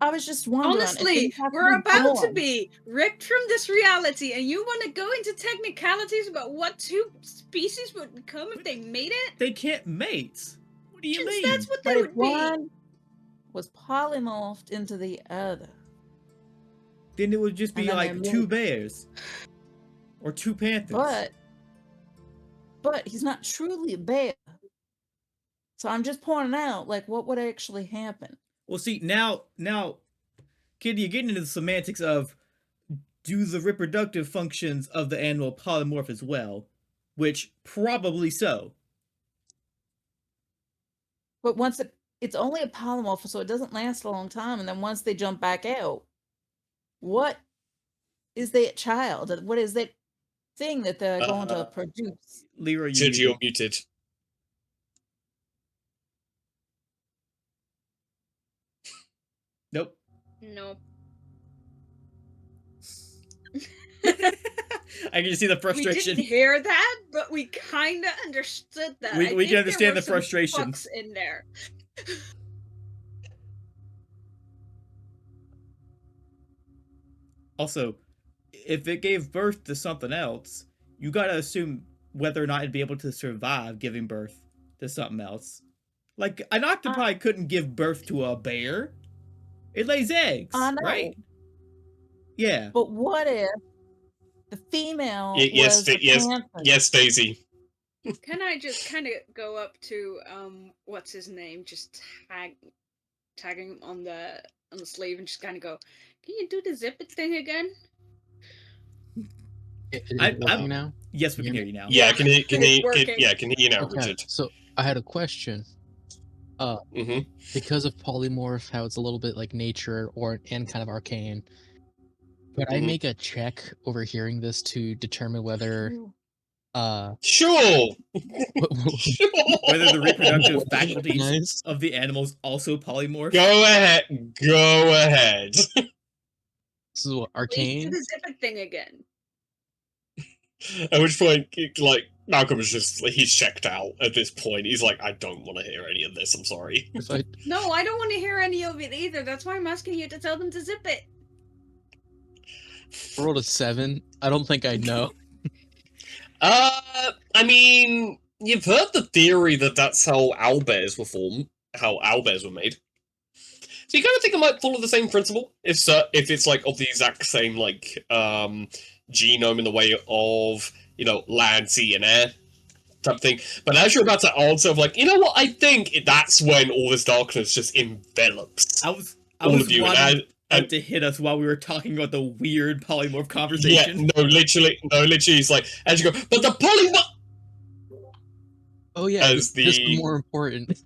F: I was just wondering.
B: Honestly, we're about to be ripped from this reality, and you want to go into technicalities about what two species would become if they mated?
C: They can't mate. What do you mean?
B: That's what they would be.
F: One was polymorphed into the other.
C: Then it would just be like two bears. Or two panthers.
F: But he's not truly a bear. So I'm just pointing out, like, what would actually happen?
C: Well, see, now, kid, you're getting into the semantics of do the reproductive functions of the animal polymorph as well, which probably so.
F: But once it's only a polymorph, so it doesn't last a long time, and then once they jump back out, what is that child? What is that thing that they're going to produce?
C: Leroy,
A: you're muted.
C: Nope.
B: No.
C: I can just see the
B: We
C: frustration.
B: didn't hear that, but we kind of understood that.
C: We
B: I
C: can
B: think there
C: understand
B: were
C: the
B: some
C: frustration.
B: fucks in there.
C: Also, if it gave birth to something else, you gotta assume whether or not it'd be able to survive giving birth to something else. Like, an octopi couldn't give birth to a bear. It lays eggs,
F: I know.
C: right? Yeah.
F: But what if the female
A: Yes,
F: was the
A: yes,
F: panther?
A: yes, Daisy.
B: Can I just kind of go up to what's his name? Just tagging him on the sleeve and just kind of go, "Can you do the zip it thing again?"
D: Is it working
C: I'm
D: now?
C: Yes, we can hear you now.
A: Yeah, can he?
B: it's working.
A: Yeah, can hear you now,
D: Okay,
A: Richard.
D: so I had a question.
A: Mm-hmm.
D: Because of polymorph, how it's a little bit like nature and kind of arcane. Could I make a check overhearing this to determine whether
A: Sure.
C: Whether the reproductive
D: What is
C: faculties
D: recognized?
C: of the animals also polymorph?
A: Go ahead. Go ahead.
D: This is what,
B: Please do
D: arcane?
B: the zip it thing again.
A: At which point, like, Malcolm is just, he's checked out at this point. He's like, I don't want to hear any of this, I'm sorry.
D: If I
B: No, I don't want to hear any of it either. That's why I'm asking you to tell them to zip it.
D: rolled a 7, I don't think I'd know.
A: I mean, you've heard the theory that that's how owlbears were formed, how owlbears were made. So you kind of think it might follow the same principle, if it's like of the exact same like genome in the way of, you know, land, sea, and air type thing. But as you're about to answer, like, you know what, I think that's when all this darkness just envelops
C: I was
A: all of you,
C: wanting
A: and
C: to hit us while we were talking about the weird polymorph
A: yeah,
C: conversation.
A: literally, it's like as you go, but the polymorph.
D: Oh yeah,
A: As
D: just
A: the
D: more important.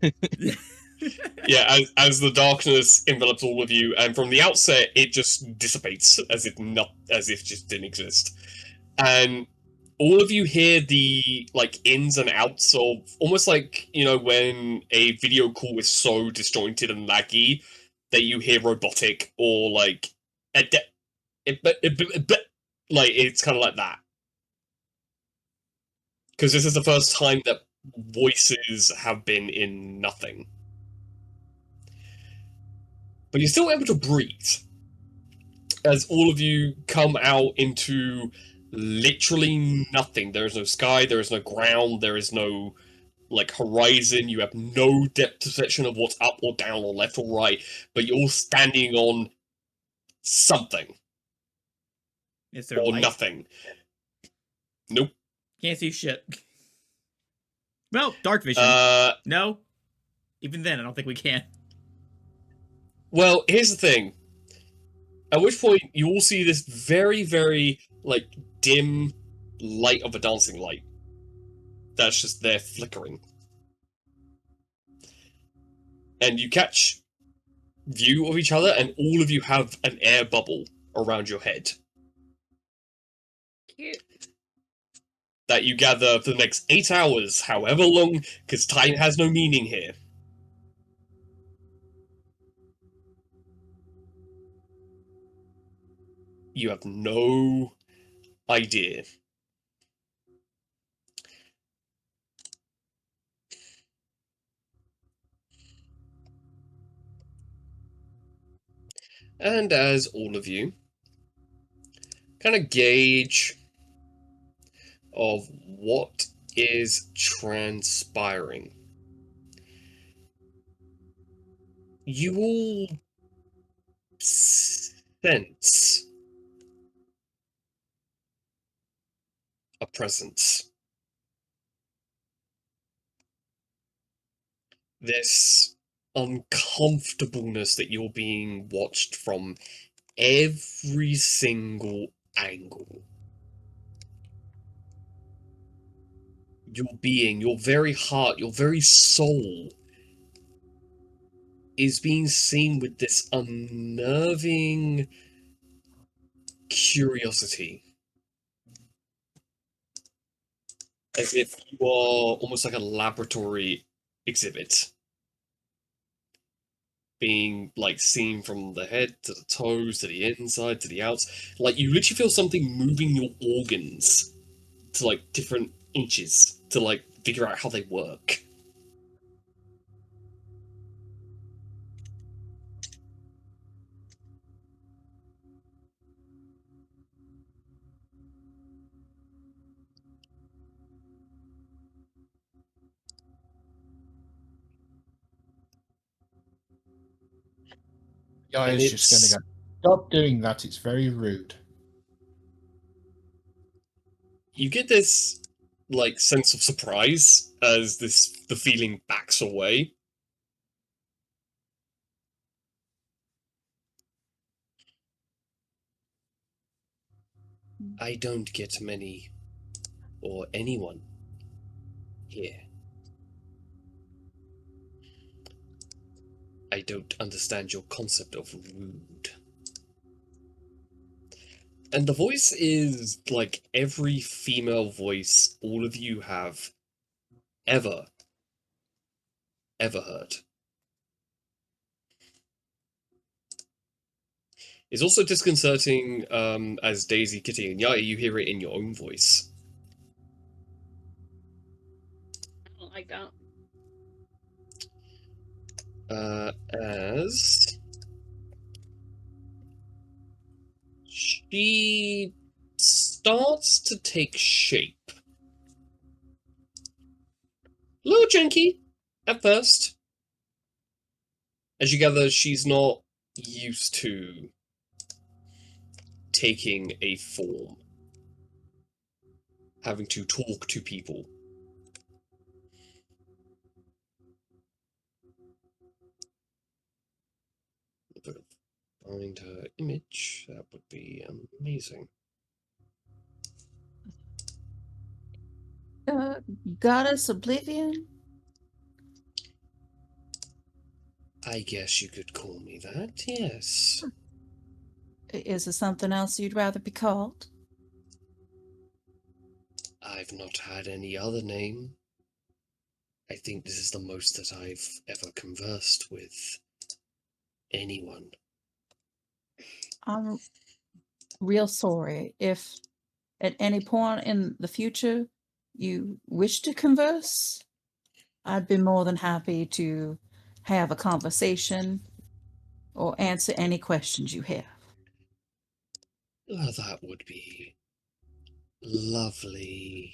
A: yeah, as the darkness envelops all of you, and from the outset, it just dissipates as if it just didn't exist, and all of you hear the like ins and outs of almost like, you know, when a video call is so disjointed and laggy that you hear robotic or like like it's kind of like that, because this is the first time that voices have been in nothing. But you're still able to breathe as all of you come out into literally nothing. There is no sky, there is no ground, there is no like horizon. You have no depth perception of what's up or down or left or right, but you're all standing on something.
C: Is there
A: or
C: light?
A: nothing. Nope.
C: Can't see shit. Well, dark vision. No? Even then, I don't think we can.
A: Well, here's the thing. At which point, you all see this very, very, like, dim light of a dancing light. That's just there flickering. And you catch view of each other, and all of you have an air bubble around your head.
B: Cute.
A: That you gather for the next 8 hours, however long, because time has no meaning here. You have no idea. And as all of you kind of gauge of what is transpiring, you all sense a presence. This uncomfortableness that you're being watched from every single angle. Your being, your very heart, your very soul is being seen with this unnerving curiosity. As if you are almost like a laboratory exhibit. being like seen from the head to the toes to the inside to the outs. Like you literally feel something moving your organs to like different inches to like figure out how they work.
E: Yeah,
A: And
E: it's just going to go. Stop doing that. It's very rude.
A: you get this like sense of surprise as the feeling backs away. I don't get many or anyone here. I don't understand your concept of rude. And the voice is like every female voice all of you have ever heard. It's also disconcerting as Daisy, Kitty, and Yaya, you hear it in your own voice.
B: I don't like that.
A: As she starts to take shape. A little janky at first. As you gather, she's not used to taking a form, having to talk to people. Find her image, that would be amazing.
F: Goddess Oblivion?
A: I guess you could call me that, yes.
F: Is there something else you'd rather be called?
A: I've not had any other name. I think this is the most that I've ever conversed with anyone.
F: I'm real sorry. If at any point in the future you wish to converse, I'd be more than happy to have a conversation or answer any questions you have.
A: That would be lovely.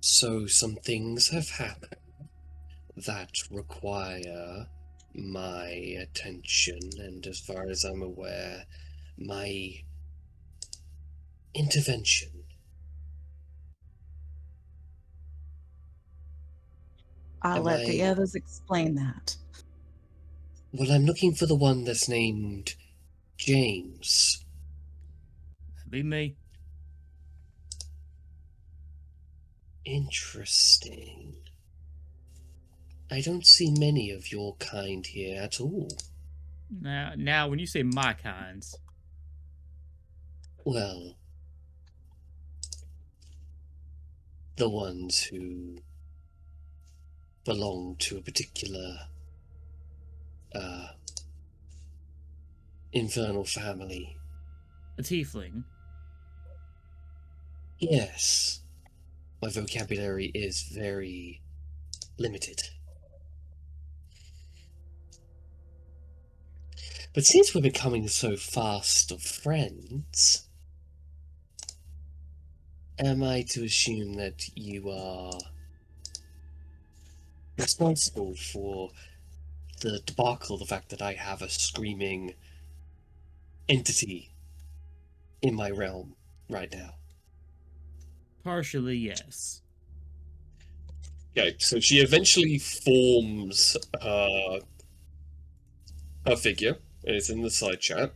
A: So some things have happened that require my attention, and as far as I'm aware, my intervention.
F: I'll
A: Am
F: let the
A: I-
F: others explain that.
A: Well, I'm looking for the one that's named James.
C: That'd be me.
A: Interesting. I don't see many of your kind here at all.
C: Now, when you say my kinds,
A: Well, the ones who belong to a particular infernal family.
C: a tiefling.
A: Yes, my vocabulary is very limited. But since we're becoming so fast of friends, am I to assume that you are responsible for the debacle, the fact that I have a screaming entity in my realm right now?
C: Partially, yes.
A: Okay, so she eventually forms her figure. It's in the side chat.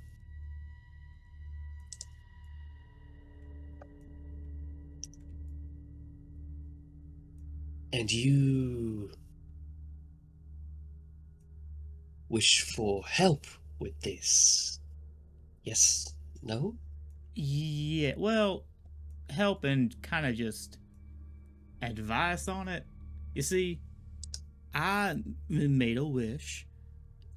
A: And you wish for help with this? Yes? No?
C: Yeah, well, help and kind of just advice on it. You see, I made a wish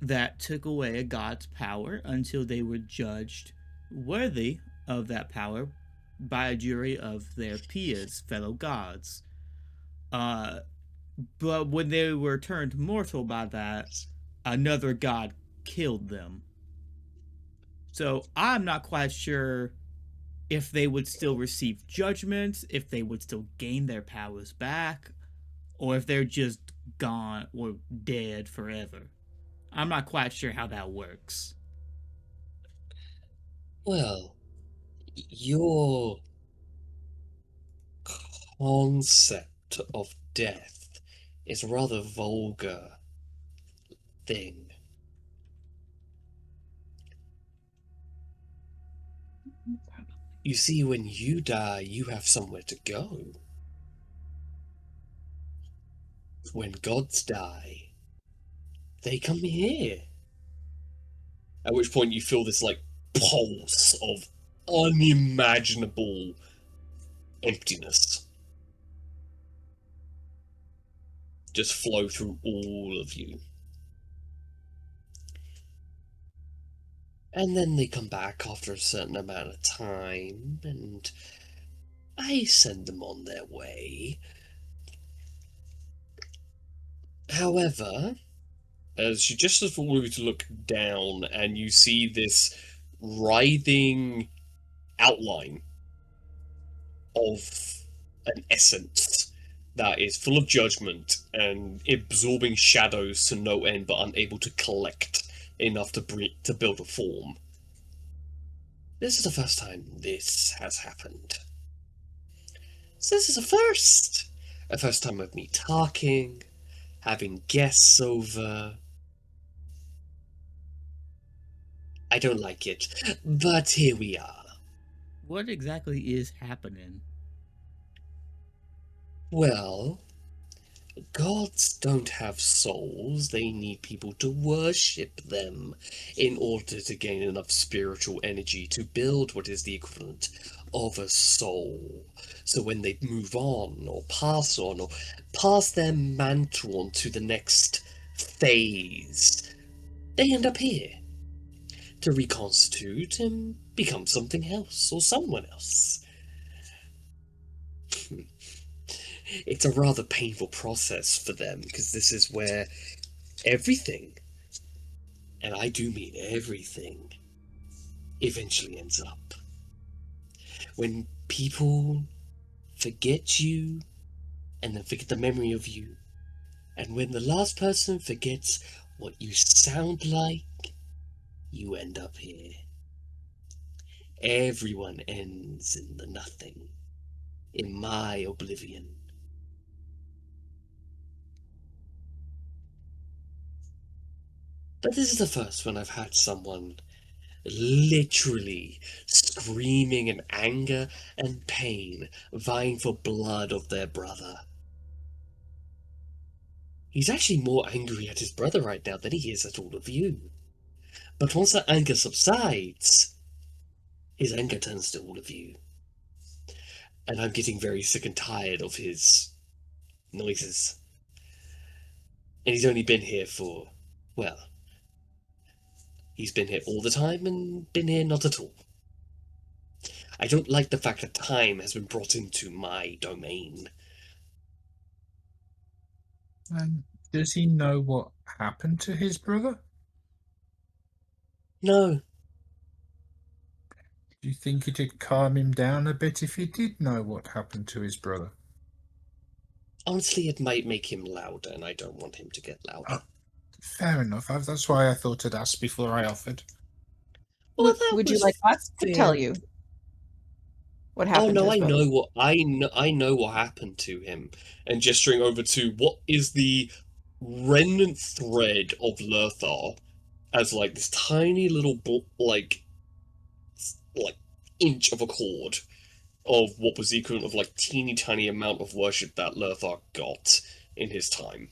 C: that took away a god's power until they were judged worthy of that power by a jury of their peers, fellow gods. Uh, but when they were turned mortal by that, another god killed them. So I'm not quite sure if they would still receive judgment, if they would still gain their powers back, or if they're just gone or dead forever. I'm not quite sure how that works.
A: Well, your concept of death is a rather vulgar thing. You see, when you die, you have somewhere to go. When gods die, they come here. At which point you feel this, like, pulse of unimaginable emptiness just flow through all of you. And then they come back after a certain amount of time, and I send them on their way. However, as she gestures for all of you to look down, and you see this writhing outline of an essence that is full of judgment and absorbing shadows to no end, but unable to collect enough to build a form. This is the first time this has happened. So this is a first. A first time of me talking, having guests over. I don't like it, but here we are.
C: What exactly is happening?
A: Well, gods don't have souls. They need people to worship them in order to gain enough spiritual energy to build what is the equivalent of a soul. So when they move on, or pass their mantle on to the next phase, they end up here to reconstitute and become something else or someone else. It's a rather painful process for them, because this is where everything, and I do mean everything, eventually ends up. When people forget you, and then forget the memory of you, and when the last person forgets what you sound like, you end up here. Everyone ends in the nothing, in my oblivion. But this is the first when I've had someone literally screaming in anger and pain, vying for blood of their brother. He's actually more angry at his brother right now than he is at all of you. But once that anger subsides, his anger turns to all of you. And I'm getting very sick and tired of his noises. And he's only been here for, well, he's been here all the time and been here not at all. I don't like the fact that time has been brought into my domain.
E: Does he know what happened to his brother?
A: No.
E: Do you think it'd calm him down a bit if he did know what happened to his brother?
A: Honestly, it might make him louder, and I don't want him to get louder.
E: Fair enough. That's why I thought I'd ask before I offered.
A: Well, that
F: Would you
A: was
F: like us to tell
A: fair.
F: you what
A: Oh
F: happened?
A: no,
F: to his
A: I
F: brother?
A: know what I know what happened to him. And gesturing over to what is the remnant thread of Lothar as like this tiny little like inch of a cord of what was the equivalent of like teeny tiny amount of worship that Lothar got in his time.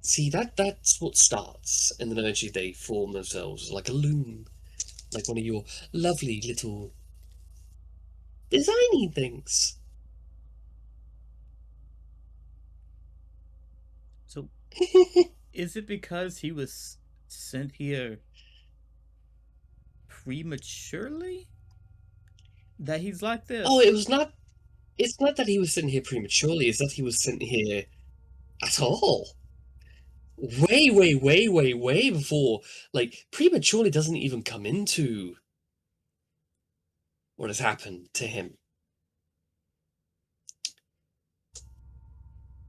A: See, that's what starts, and then eventually they form themselves like a loom, like one of your lovely little designy things.
C: So, is it because he was sent here prematurely that he's like this?
A: Oh, it's not that he was sent here prematurely, it's that he was sent here at all. Way, way, way, way, way before. Like, prematurely doesn't even come into what has happened to him.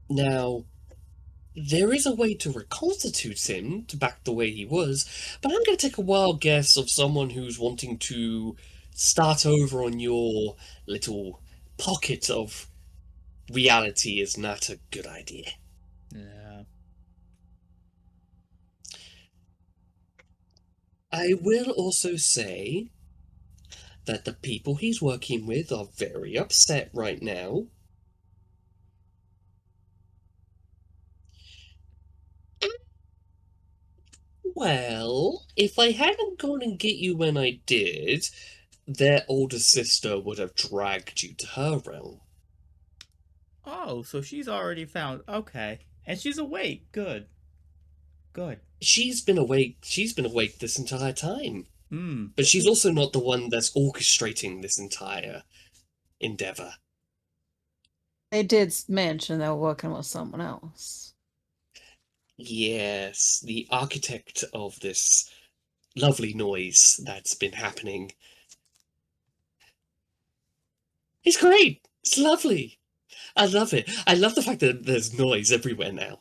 A: Now, there is a way to reconstitute him to back the way he was, but I'm going to take a wild guess of someone who's wanting to start over on your little pocket of reality is not a good idea.
C: Yeah.
A: I will also say that the people he's working with are very upset right now. Well, if I hadn't gone and get you when I did, their older sister would have dragged you to her realm.
C: Oh, so she's already found. Okay. And she's awake. Good. Good.
A: She's been awake this entire time.
C: Hmm.
A: But she's also not the one that's orchestrating this entire endeavor.
F: They did mention they were working with someone else.
A: Yes, the architect of this lovely noise that's been happening. It's great! It's lovely! I love it. I love the fact that there's noise everywhere now.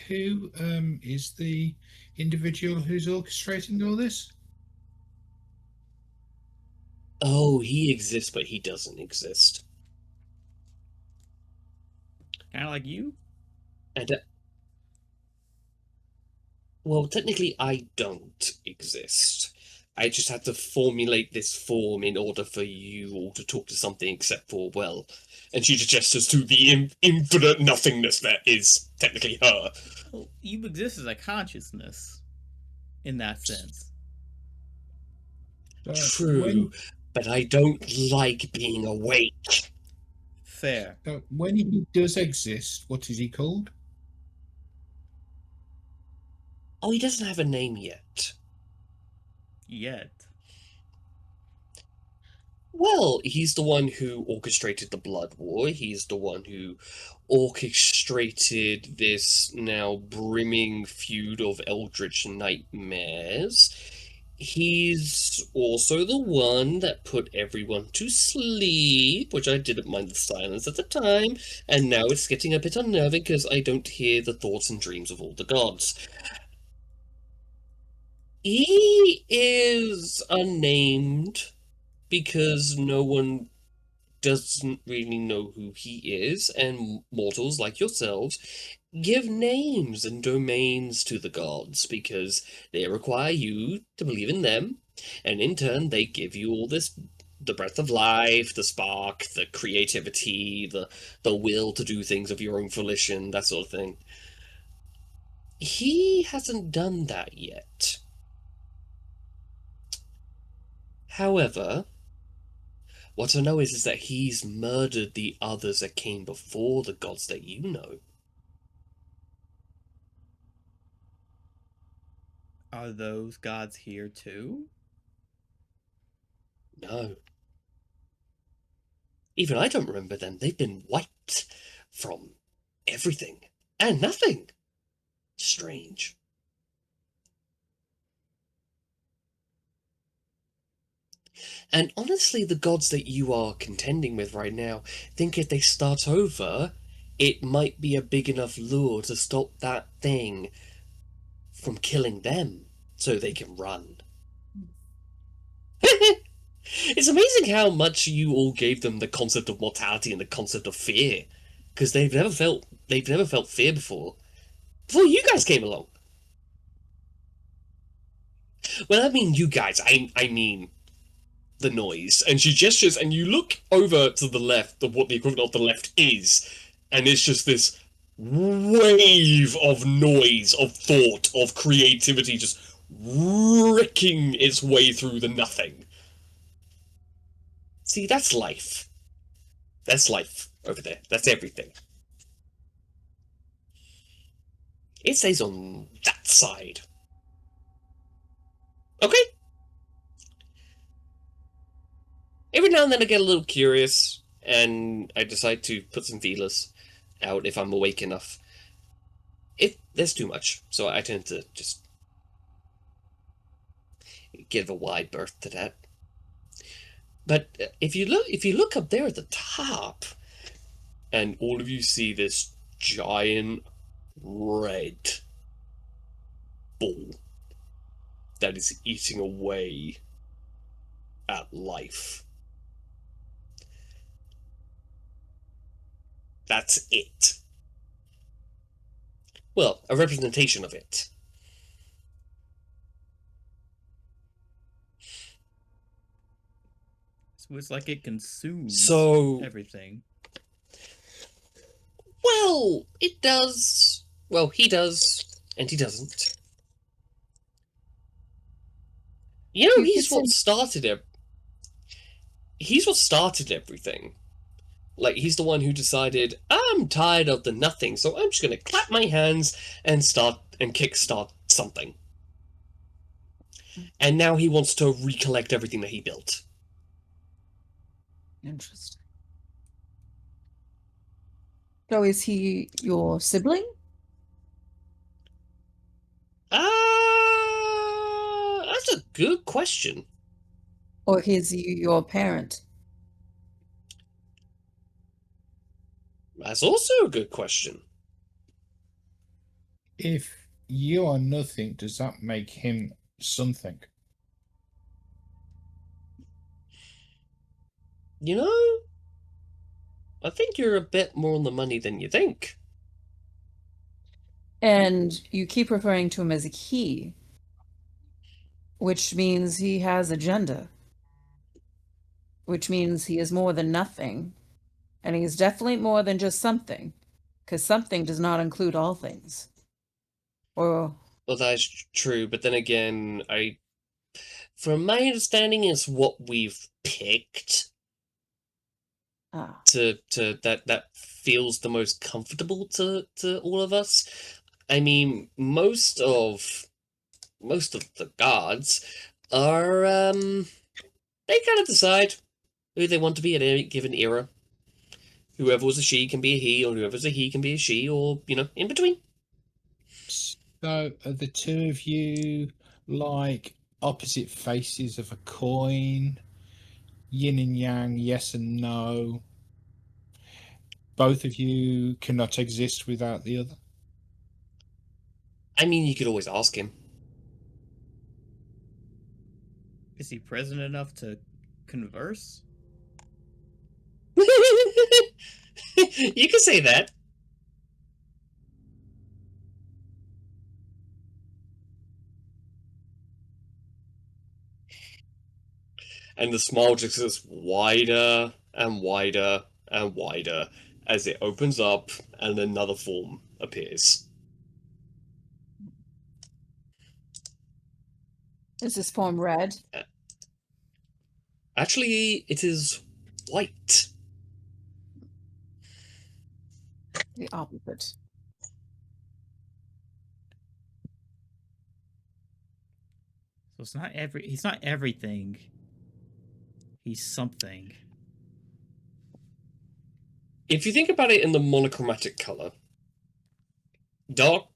E: Who is the individual who's orchestrating all this?
A: Oh, he exists, but he doesn't exist.
C: Kind of like you?
A: And, well, technically, I don't exist. I just have to formulate this form in order for you all to talk to something except for, well, and she gestures to the infinite nothingness that is technically her.
C: Well, you exist as a consciousness in that sense.
A: True, but I don't like being awake.
C: Fair.
E: When he does exist, what is he called?
A: Oh, he doesn't have a name yet.
C: Yet.
A: Well, he's the one who orchestrated the Blood War. He's the one who orchestrated this now brimming feud of eldritch nightmares. He's also the one that put everyone to sleep, which I didn't mind the silence at the time, and now it's getting a bit unnerving because I don't hear the thoughts and dreams of all the gods. He is unnamed because no one doesn't really know who he is, and mortals like yourselves give names and domains to the gods because they require you to believe in them, and in turn they give you all this, the breath of life, the spark, the creativity, the will to do things of your own volition, that sort of thing. He hasn't done that yet. However, what I know is that he's murdered the others that came before the gods that you know.
C: Are those gods here too?
A: No. Even I don't remember them. They've been wiped from everything and nothing. Strange. And honestly, the gods that you are contending with right now think if they start over, it might be a big enough lure to stop that thing from killing them so they can run. It's amazing how much you all gave them the concept of mortality and the concept of fear, because they've never felt fear before you guys came along. Well, I mean you guys, I mean the noise. And she gestures, and you look over to the left of what the equivalent of the left is, and it's just this wave of noise, of thought, of creativity just wrecking its way through the nothing. See, that's life. That's life over there. That's everything. It stays on that side. Okay. Every now and then I get a little curious, and I decide to put some feelers out if I'm awake enough. If there's too much, so I tend to just give a wide berth to that. But if you look up there at the top, and all of you see this giant red ball that is eating away at life. That's it. Well, a representation of it.
C: So it's like it consumes
A: So,
C: everything.
A: well, it does. Well, he does, and he doesn't. You know,
F: You
A: he's
F: could
A: what
F: say-
A: started it. He's what started everything. Like, he's the one who decided, I'm tired of the nothing, so I'm just gonna clap my hands and kickstart something. And now he wants to recollect everything that he built.
F: Interesting. So is he your sibling?
A: That's a good question.
F: Or is he your parent?
A: That's also a good question.
E: If you are nothing, does that make him something?
A: You know, I think you're a bit more on the money than you think.
F: And you keep referring to him as a he, which means he has agenda, which means he is more than nothing. And he's definitely more than just something, because something does not include all things. Or,
A: Well, that's true, but then again, from my understanding, it's what we've picked
F: ah,
A: to that feels the most comfortable to all of us. I mean, most of the gods are they kind of decide who they want to be at any given era. Whoever was a she can be a he, or whoever's a he can be a she, or in between.
E: So are the two of you like opposite faces of a coin? Yin and yang, yes and no. Both of you cannot exist without the other.
A: I mean, you could always ask him.
C: Is he present enough to converse?
A: You can say that. And the smile just gets wider and wider and wider as it opens up and another form appears.
F: is this form red?
A: Actually, it is white.
F: The opposite.
C: So it's not he's not everything. He's something.
A: If you think about it in the monochromatic color,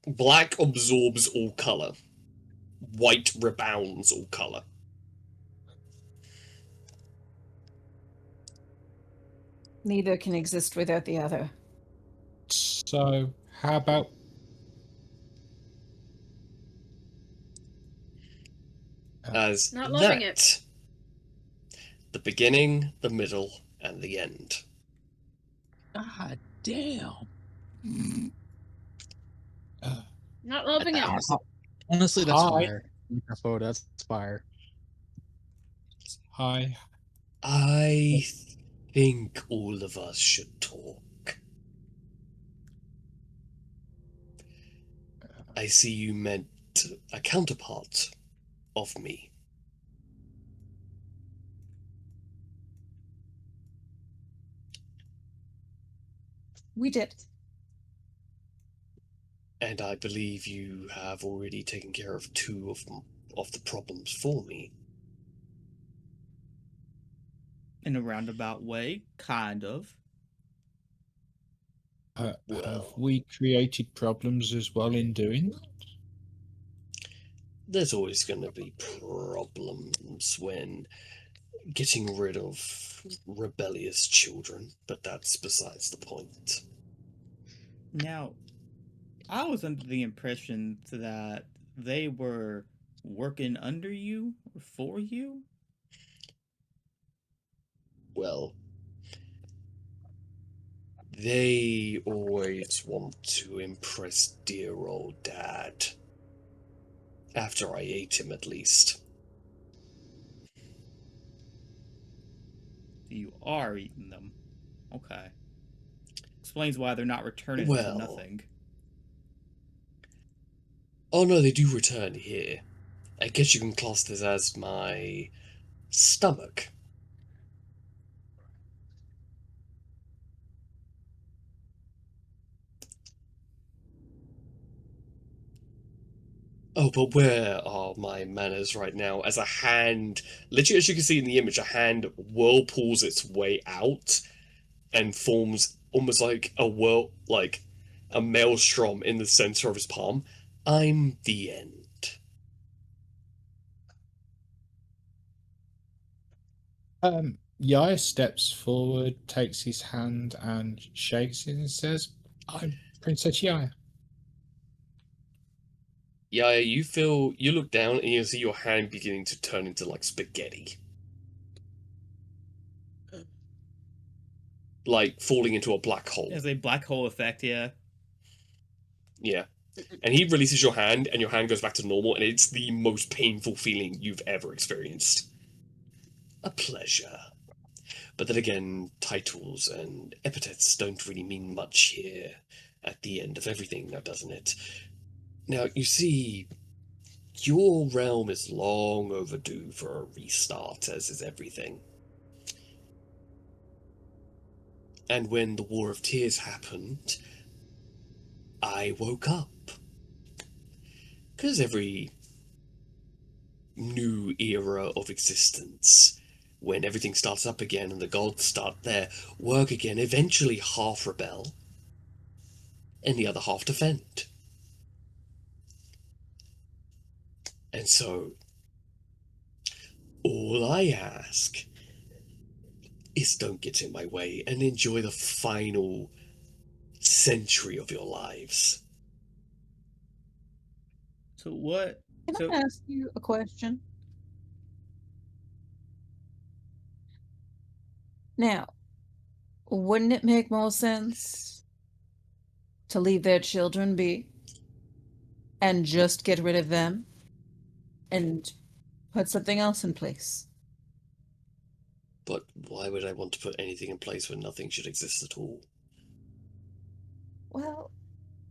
A: black absorbs all color. White rebounds all color.
F: Neither can exist without the other.
E: So how about
A: As
B: Not loving it.
A: that, the beginning, the middle, and the end.
D: God damn.
B: Not loving it.
D: Honestly, that's
E: Hi.
D: fire. Photo, that's fire.
E: hi?
A: I think all of us should talk. I see you meant a counterpart of me.
F: We did.
A: And I believe you have already taken care of two of the problems for me.
C: In a roundabout way, kind of.
E: Have
A: Well,
E: we created problems as well in doing that?
A: there's always going to be problems when getting rid of rebellious children, but that's besides the point.
C: Now, I was under the impression that they were working under you or for you.
A: Well, they always want to impress dear old Dad. After I ate him, at least.
C: You are eating them. Okay. Explains why they're not returning them to
A: Well,
C: nothing.
A: oh no, they do return here. I guess you can class this as my stomach. Oh, but where are my manners right now? As a hand, literally, as you can see in the image, a hand whirlpools its way out and forms almost like like a maelstrom in the center of his palm. I'm the end.
E: Yaya steps forward, takes his hand and shakes it and says, I'm Princess Yaya.
A: Yeah, you look down and you see your hand beginning to turn into like spaghetti. Like falling into a black hole.
C: There's a black hole effect, yeah.
A: Yeah. And he releases your hand, and your hand goes back to normal, and it's the most painful feeling you've ever experienced. A pleasure. But then again, titles and epithets don't really mean much here at the end of everything, now doesn't it? Now, you see, your realm is long overdue for a restart, as is everything. And when the War of Tears happened, I woke up. Because every new era of existence, when everything starts up again and the gods start their work again, eventually half rebel and the other half defend. And so, all I ask is don't get in my way and enjoy the final century of your lives.
C: So what?
F: Can
C: So
F: I ask you a question? Now, wouldn't it make more sense to leave their children be and just get rid of them and put something else in place?
A: But why would I want to put anything in place when nothing should exist at all?
F: Well,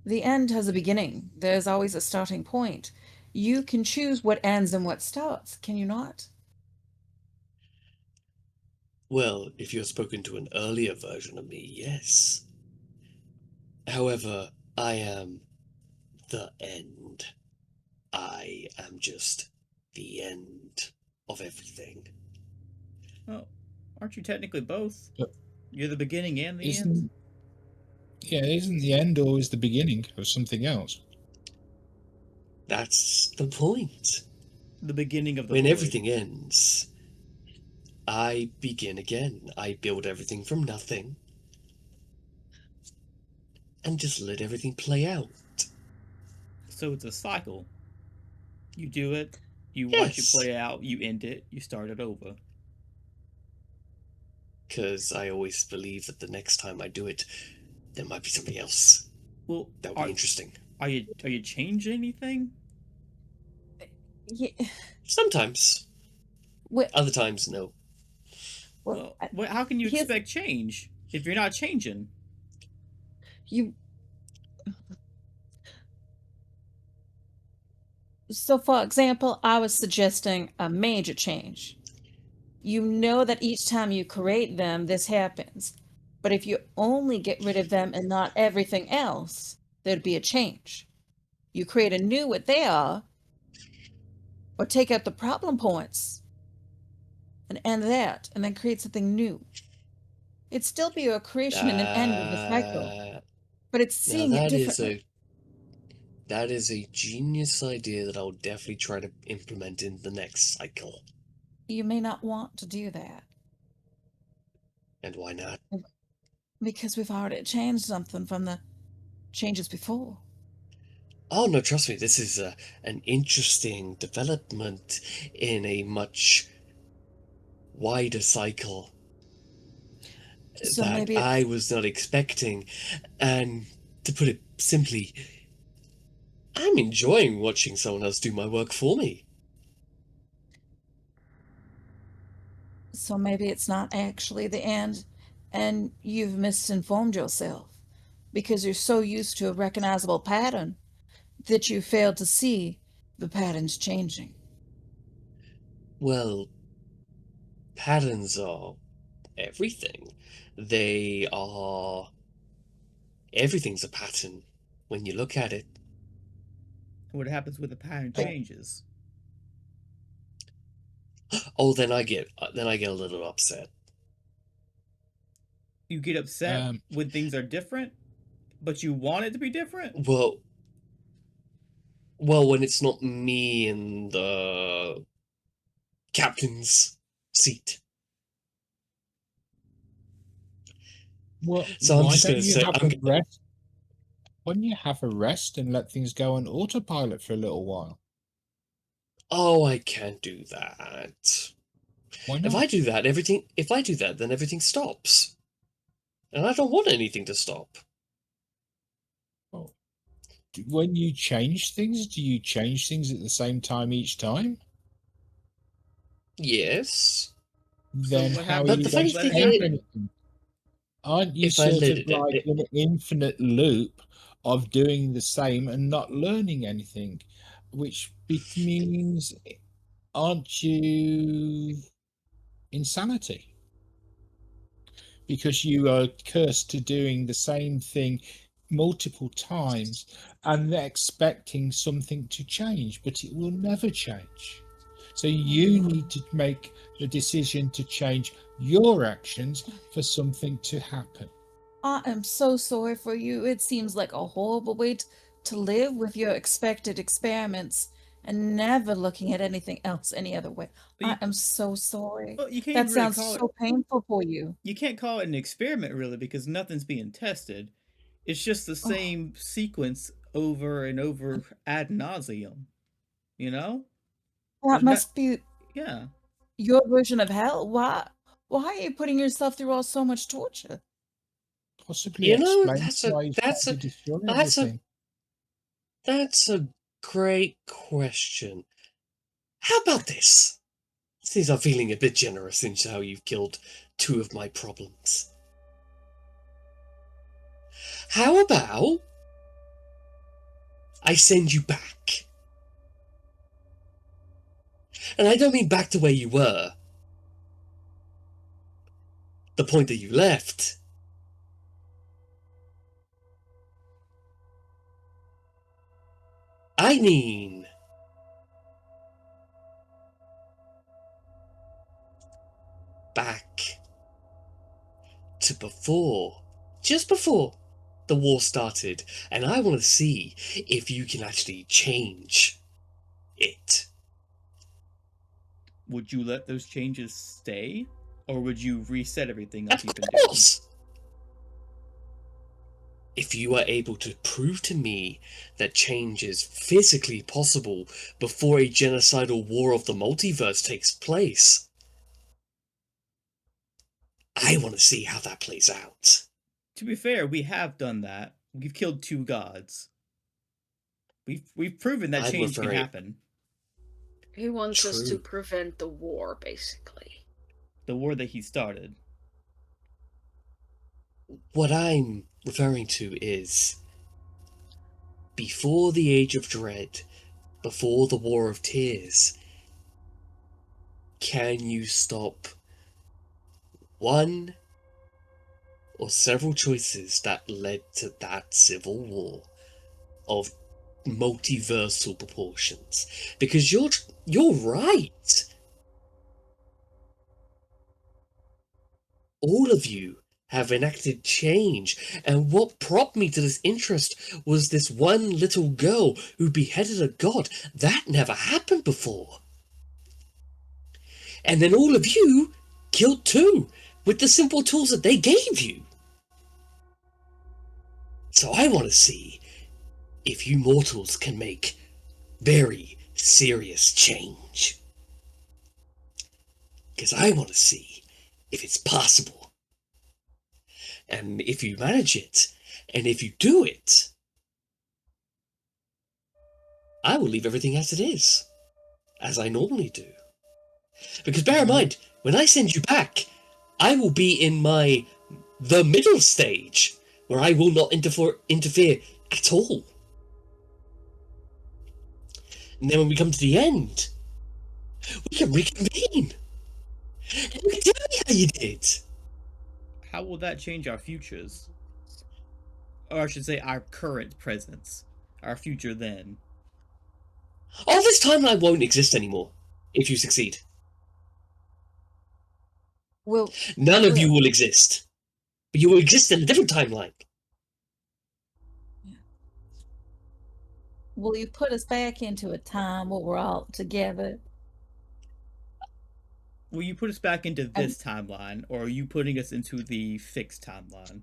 F: the end has a beginning. There's always a starting point. You can choose what ends and what starts, can you not?
A: Well, if you had spoken to an earlier version of me, yes. However, I am the end. I am just the end of everything.
C: well, aren't you technically both?
E: But
C: You're the beginning and the end.
E: Isn't the end always the beginning of something else?
A: That's the point.
C: The beginning of the
A: When
C: void.
A: everything ends, I begin again. I build everything from nothing and just let everything play out.
C: So it's a cycle. You do it, you watch it
A: Yes.
C: play out, you end it, you start it over.
A: Because I always believe that the next time I do it, there might be something else.
C: Well,
A: That would be interesting.
C: are you changing anything?
F: Yeah.
A: Sometimes.
F: Well,
A: Other times, no.
C: Well, how can you
F: here's-
C: expect change if you're not changing?
F: you. So, for example, I was suggesting a major change. You know that each time you create them, this happens. But if you only get rid of them and not everything else, there'd be a change. You create anew what they are, or take out the problem points and end that, and then create something new. It'd still be a creation and an end of the cycle, but it's
A: Now
F: seeing it differently.
A: that is a genius idea that I'll definitely try to implement in the next cycle.
F: You may not want to do that
A: And why not?
F: because we've already changed something from the changes before.
A: Oh no, trust me, this is an interesting development in a much wider cycle
F: So
A: that
F: maybe
A: I
F: it's
A: was not expecting. And to put it simply, I'm enjoying watching someone else do my work for me.
F: not actually the end, and you've misinformed yourself because you're so used to a recognizable pattern that you failed to see the patterns changing.
A: Well, patterns are everything. They are. Everything's a pattern when you look at it.
C: What happens when the pattern
F: But
C: changes?
A: Oh, then I get a little upset.
C: You get upset
E: Um,
C: when things are different, but you want it to be different?
A: Well, when it's not me in the captain's seat.
E: well,
A: So I'm
E: why
A: just
E: don't
A: gonna
E: you
A: say
E: have
A: I'm
E: a
A: gonna.
E: rest? Why don't you have a rest and let things go on autopilot for a little while?
A: Oh, I can't do that.
E: Why
A: If I
E: not?
A: do that, everything. If I do that, then everything stops, and I don't want anything to stop.
E: Well, when you change things, do you change things at the same time each time?
A: Yes,
C: So
E: Then
C: what
E: how are
C: happens
A: but
E: you
A: the
C: if you
E: going
A: funny
E: to
C: let
A: thing
C: it
E: change
A: is,
C: happen?
E: anything? Aren't you
A: if I
E: sort
A: let
E: of like
A: it,
E: in an infinite loop of doing the same and not learning anything? Which means, aren't you insanity? Because you are cursed to doing the same thing multiple times and expecting something to change, but it will never change. So you need to make the decision to change your actions for something to happen.
F: I am so sorry for you. It seems like a horrible way to live with your expected experiments and never looking at anything else any other way.
C: But
F: I am so sorry.
C: you can't
F: That
C: even really
F: sounds
C: call it.
F: so painful for you.
C: You can't call it an experiment really because nothing's being tested. It's just the
F: Oh,
C: same sequence over and over ad nauseum. You know,
F: that
C: there's not.
F: must be
C: Yeah,
F: your version of hell. Why are you putting yourself through all so much torture?
E: Possibly
A: you know,
E: explains why he's trying to destroy
A: that's a
E: everything.
A: that's a great question. How about this? Since I'm feeling a bit generous in how you've killed two of my problems. How about I send you back? And I don't mean back to where you were. The point that you left. I mean back to before. Just before the war started. And I want to see if you can actually change it.
C: would you let those changes stay, or would you reset everything like
A: Of
C: you've been doing?
A: course! If you are able to prove to me that change is physically possible before a genocidal war of the multiverse takes place, I want to see how that plays out.
C: To be fair, we have done that. We've killed two gods. We've proven that
A: I'm
C: change can
A: referring
C: happen.
B: He wants us to
A: true.
B: prevent the war, basically.
C: The war that he started.
A: What I'm referring to is before the Age of Dread, before the War of Tears, can you stop one or several choices that led to that civil war of multiversal proportions. Because you're right. All of you have enacted change, and what prompted me to this interest was this one little girl who beheaded a god. That never happened before. And then all of you killed too, with the simple tools that they gave you. So I want to see if you mortals can make very serious change. Because I want to see if it's possible. And if you manage it, and if you do it, I will leave everything as it is, as I normally do. Because bear in mind, when I send you back, I will be in the middle stage, where I will not interfere at all. And then when we come to the end, we can reconvene. And you can tell me how you did.
C: How will that change our futures? Or I should say our current presence. Our future then.
A: All this timeline won't exist anymore if you succeed.
F: Will
A: None of you will exist. But you will exist in a different timeline.
F: will you put us back into a time where we're all together?
C: Will you put us back into this timeline, or are you putting us into the fixed timeline?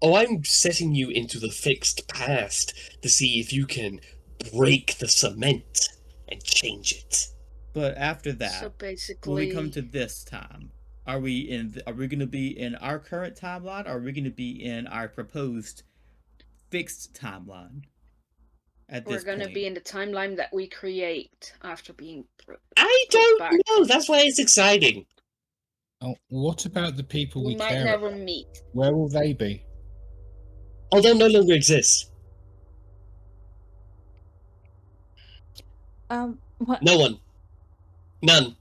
A: Oh, I'm setting you into the fixed past to see if you can break the cement and change it.
C: But after that,
B: So
C: when we come
B: basically,
C: to this time, are we going to be in our current timeline, or are we going to be in our proposed fixed timeline? At
B: we're
C: this
B: gonna
C: point,
B: be in the timeline that we create after being
A: I
B: put
A: don't
B: back
A: know.
B: from-
A: That's why it's exciting.
E: Oh, what about the people
B: We
E: we
B: might
E: care
B: never
E: about?
B: meet.
E: Where will they be?
A: Oh, they'll no longer exist.
F: What?
A: No one. None.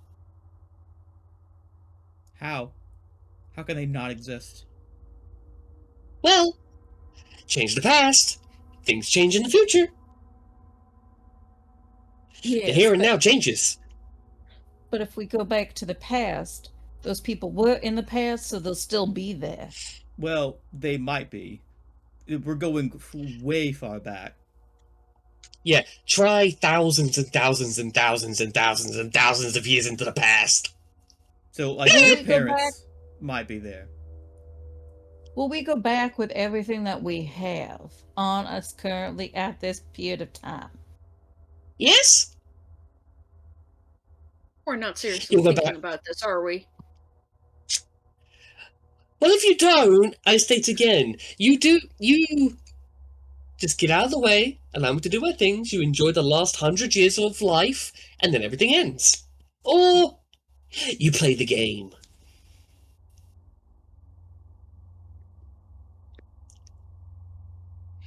C: how? How can they not exist?
A: Well, change the past. Things change in the future.
F: Yes,
A: The here and now changes.
F: but if we go back to the past, those people were in the past, so they'll still be there.
C: Well, they might be. We're going way far back.
A: Yeah, try thousands and thousands and thousands and thousands and thousands of years into the past.
C: So, like,
F: Will
C: your
F: we go back?
C: parents might be there.
F: Will we go back with everything that we have on us currently at this period of time?
A: Yes?
B: We're not seriously
A: You'll go
B: thinking
A: back.
B: about this, are we?
A: Well, if you don't, I state again, you just get out of the way, allow me to do my things, you enjoy the last 100 years of life, and then everything ends. Or you play the game.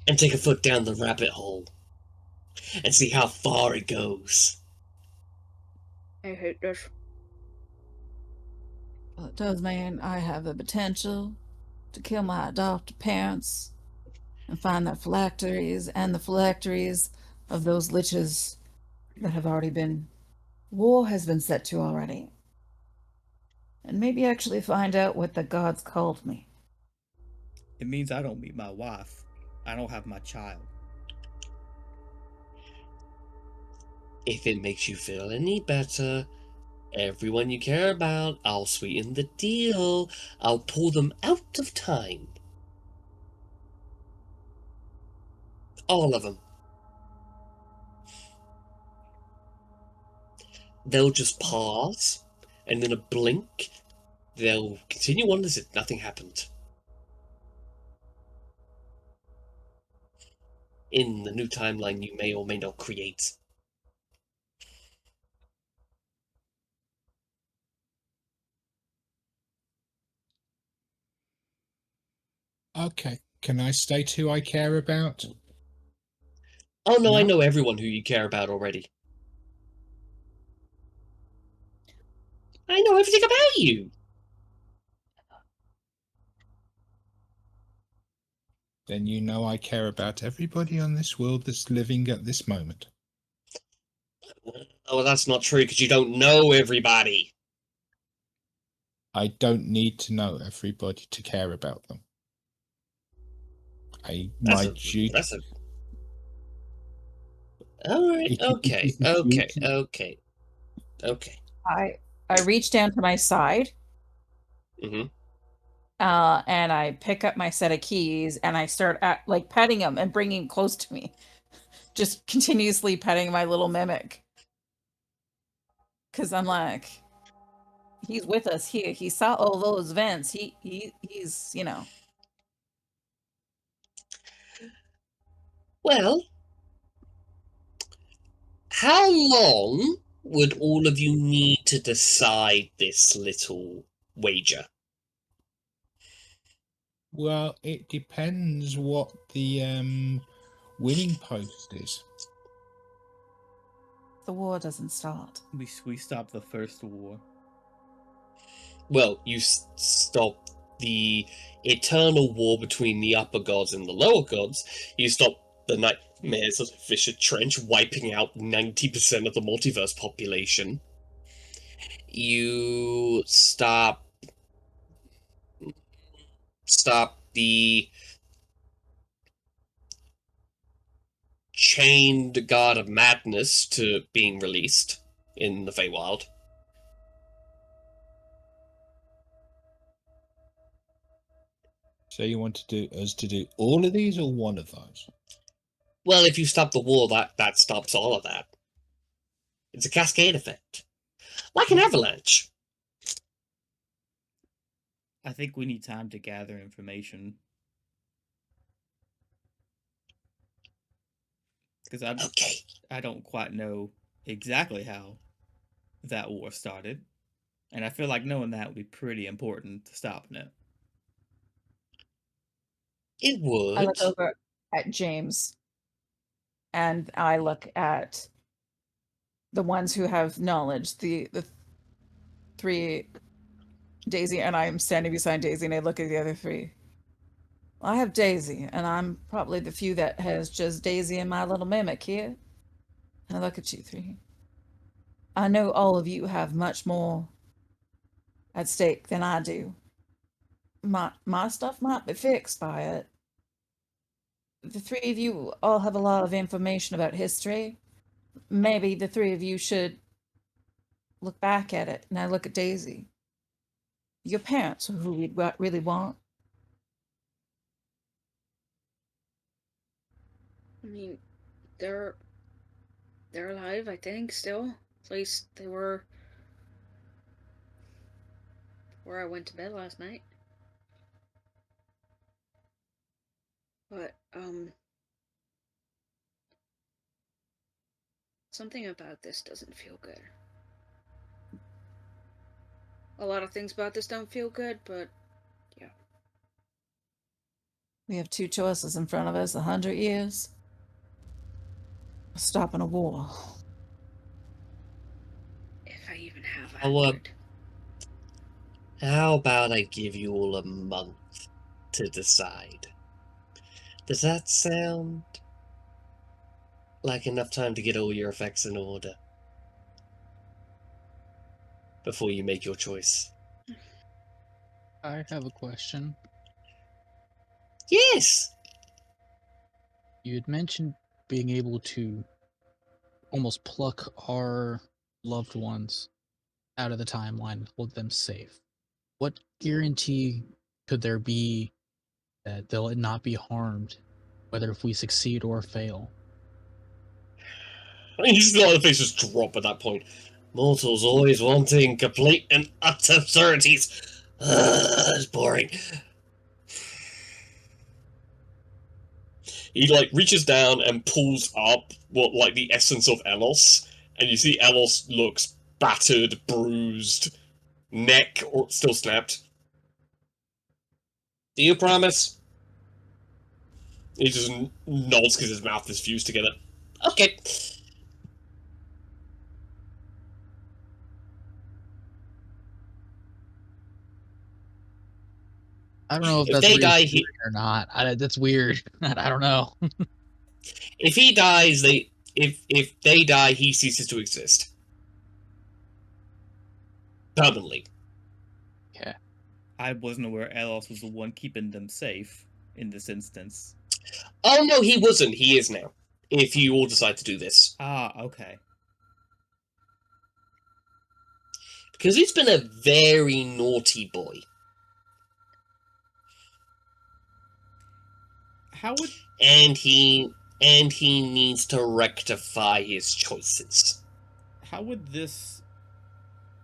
A: And take a foot down the rabbit hole. And see how far it goes.
B: I hate this.
F: Well, it does mean I have the potential to kill my adopted parents and find their phylacteries and the phylacteries of those liches that have already been. War has been set to already. And maybe actually find out what the gods called me.
C: It means I don't meet my wife. I don't have my child.
A: If it makes you feel any better, everyone you care about, I'll sweeten the deal. I'll pull them out of time. All of them. They'll just pause, and in a blink, they'll continue on as if nothing happened. In the new timeline you may or may not create.
E: Okay, can I state who I care about?
A: Oh no, I
E: No?
A: know everyone who you care about already. I know everything about you.
E: then you know I care about everybody on this world that's living at this moment.
A: Oh, that's not true, because you don't know everybody.
E: I don't need to know everybody to care about them.
A: That's
E: My
A: a...
E: duty.
A: That's a... Alright,
E: It
A: okay,
E: is a
A: okay,
E: duty.
A: okay, okay.
F: I reach down to my side,
A: Mm-hmm.
F: and I pick up my set of keys and I start like petting him and bringing him close to me, just continuously petting my little mimic. Because I'm like, he's with us here. He saw all those vents. He's, you know.
A: Well, how long would all of you need to decide this little wager?
E: Well, it depends what the winning post is.
F: The war doesn't start.
C: We stopped the first war.
A: Well, you stop the eternal war between the upper gods and the lower gods. You stop the nightmares of Fisher Trench wiping out 90% of the multiverse population. You stop the chained god of madness to being released in the Feywild.
E: So you want to do us to do all of these or one of those?
A: Well, if you stop the war, that stops all of that. It's a cascade effect. Like an avalanche.
C: I think we need time to gather information. Because
A: Okay.
C: I don't quite know exactly how that war started. And I feel like knowing that would be pretty important to stopping it.
A: It would.
F: I look over at James and I look at the ones who have knowledge, the three, Daisy, and I'm standing beside Daisy and I look at the other three. I have Daisy, and I'm probably the few that has just Daisy and my little mimic here. And I look at you three. I know all of you have much more at stake than I do. My stuff might be fixed by it. The three of you all have a lot of information about history. Maybe the three of you should look back at it. And I look at Daisy. Your parents are who we really want.
B: I mean, they're alive, I think, still. At least they were where I went to bed last night. But, something about this doesn't feel good. A lot of things about this don't feel good, but yeah.
F: We have two choices in front of us: 100 years, stopping a war.
B: If I even have
A: How
B: 100.
A: about I give you all a month to decide? Does that sound like enough time to get all your effects in order before you make your choice?
D: I have a question.
A: Yes!
D: You had mentioned being able to almost pluck our loved ones out of the timeline and hold them safe. What guarantee could there be that they'll not be harmed, whether if we succeed or fail?
A: You just let the face just drop at that point. Mortals always wanting complete and utter certainties. It's boring. He reaches down and pulls up the essence of Elos, and you see Elos looks battered, bruised, neck still snapped. Do you promise? He just nods because his mouth is fused together. Okay.
D: I don't know if
A: If
D: that's
A: they die,
D: reassuring or not. That's weird. I don't know.
A: if he dies, if they die, he ceases to exist permanently.
D: Okay.
C: I wasn't aware Elos was the one keeping them safe in this instance.
A: Oh no, he wasn't. He is now. If you all decide to do this,
C: Ah, okay.
A: because he's been a very naughty boy,
C: How would
A: and he needs to rectify his choices.
C: this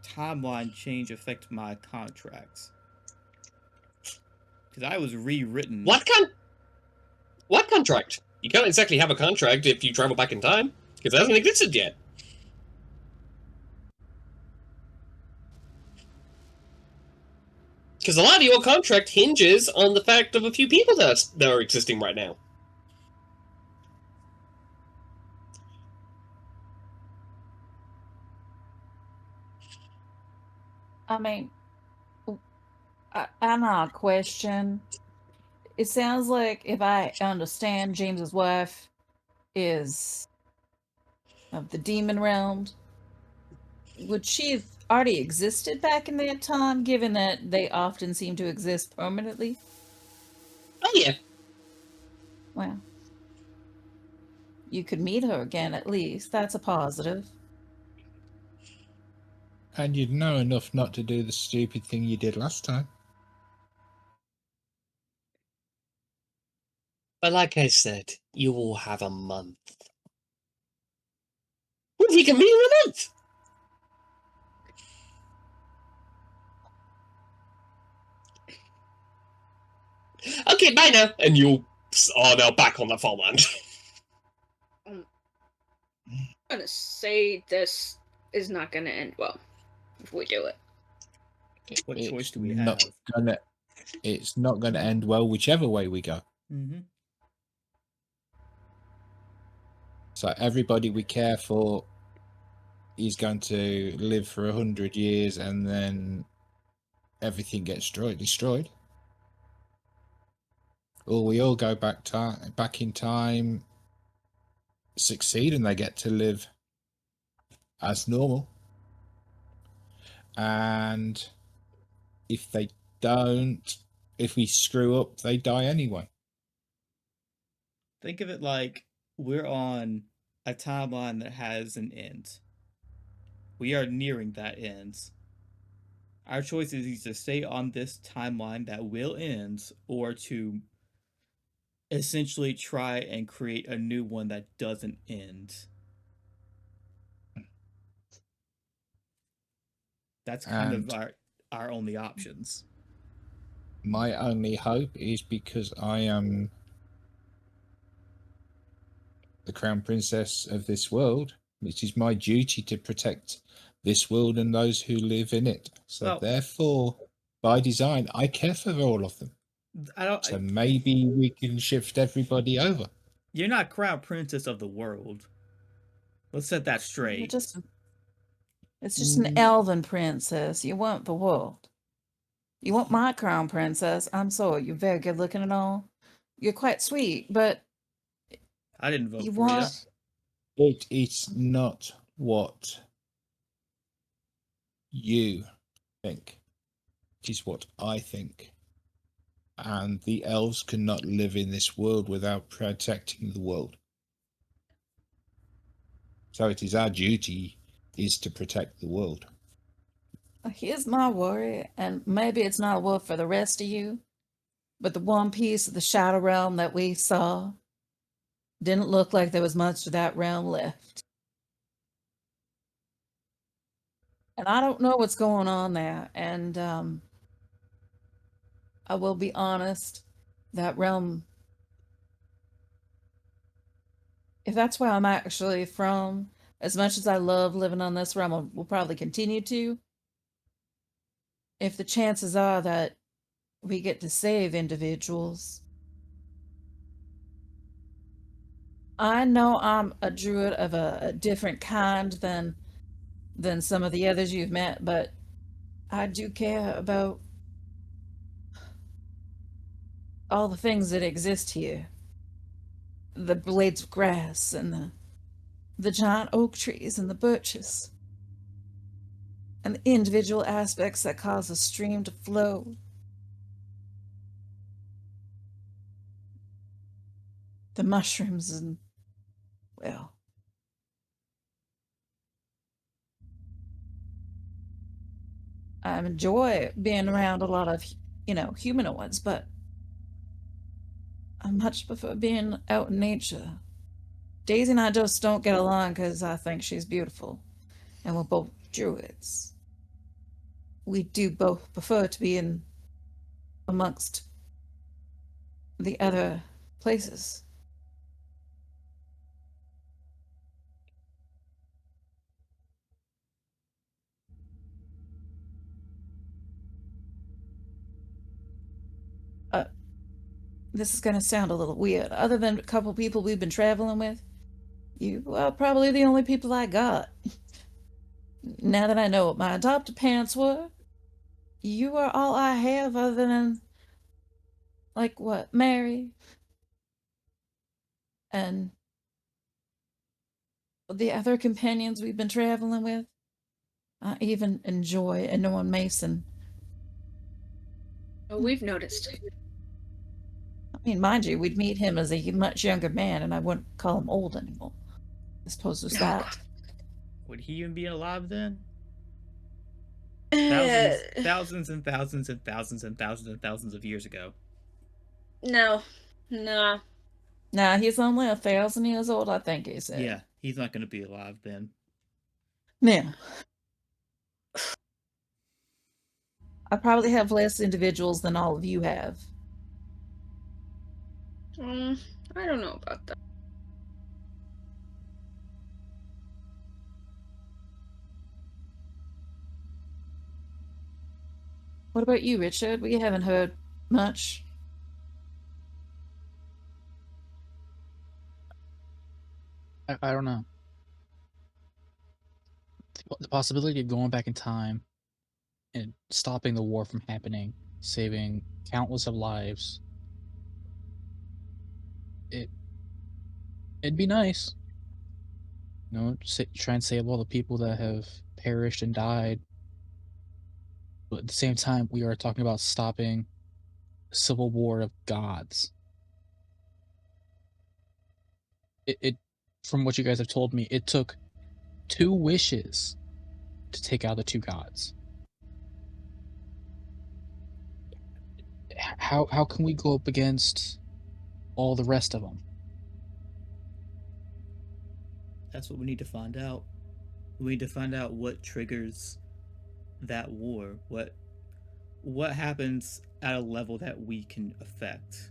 C: timeline change affect my contracts? Because I was rewritten.
A: What contract? You can't exactly have a contract if you travel back in time, because it hasn't existed yet. Because a lot of your contract hinges on the fact of a few people that are existing right now.
F: I mean, I'm not a question. It sounds like, if I understand, James's wife is of the demon realm. Would she have already existed back in that time, given that they often seem to exist permanently?
A: Oh yeah.
F: Well, you could meet her again at least. That's a positive.
E: And you'd know enough not to do the stupid thing you did last time.
A: But like I said, you will have a month. What if you can meet in a month? Okay, bye now. And you are now back on the farmland.
B: I'm gonna say this is not gonna end well if we do it.
C: What choice
E: It's
C: do we
E: not
C: have?
E: gonna. It's not going to end well, whichever way we go.
C: Mm-hmm.
E: So everybody we care for is going to live for 100 years, and then everything gets destroyed. Or we all go back in time, succeed, and they get to live as normal. And if they don't, if we screw up, they die anyway.
C: Think of it like we're on a timeline that has an end. We are nearing that end. Our choice is either to stay on this timeline that will end or to essentially try and create a new one that doesn't end. That's kind of
E: And
C: our only options.
E: my only hope is, because I am the crown princess of this world, it is my duty to protect this world and those who live in it. So
C: Well,
E: therefore, by design, I care for all of them.
C: I don't.
E: So maybe we can shift everybody over.
C: You're not crown princess of the world. Let's set that
F: You're
C: straight.
F: it's just an elven princess. You want the world. You want my crown princess. I'm sorry, you're very good looking and all. You're quite sweet, but
C: I didn't vote
F: you
C: for you.
F: want
E: It's not what you think. It is what I think. And the elves cannot live in this world without protecting the world. So it is our duty is to protect the world.
F: here's my worry, and maybe it's not a worry for the rest of you, but the one piece of the shadow realm that we saw didn't look like there was much of that realm left. And I don't know what's going on there. And I will be honest, that realm, if that's where I'm actually from, as much as I love living on this realm, I will probably continue to. If the chances are that we get to save individuals, I know I'm a druid of a different kind than some of the others you've met, but I do care about all the things that exist here, the blades of grass and the giant oak trees and the birches, and the individual aspects that cause a stream to flow. The mushrooms and, well, I enjoy being around a lot of, humanoids, but I much prefer being out in nature. Daisy and I just don't get along because I think she's beautiful, and we're both druids. We do both prefer to be in amongst the other places. Uh, this is going to sound a little weird. Other than a couple people we've been traveling with, you are probably the only people I got. Now that I know what my adopted parents were, you are all I have other than, like, what, Mary and the other companions we've been traveling with. I even enjoy knowing Mason.
B: Oh, we've noticed.
F: I mean, mind you, we'd meet him as a much younger man, and I wouldn't call him old anymore. I suppose it's
B: Oh,
F: that.
C: Would he even be alive then?
B: God.
C: Thousands and thousands and thousands and thousands and thousands of years ago.
B: No. No.
F: Nah, he's only 1,000 years old, I think he said.
C: Yeah, he's not going to be alive then.
F: Now, I probably have less individuals than all of you have.
B: I don't know about that.
F: What about you, Richard? We haven't heard much.
D: I don't know. The possibility of going back in time and stopping the war from happening, saving countless of lives. It'd be nice. Try and save all the people that have perished and died. But at the same time, we are talking about stopping a civil war of gods. It from what you guys have told me, it took 2 wishes to take out the 2 gods. How can we go up against all the rest of them?
C: That's what we need to find out. We need to find out what triggers that war. What happens at a level that we can affect.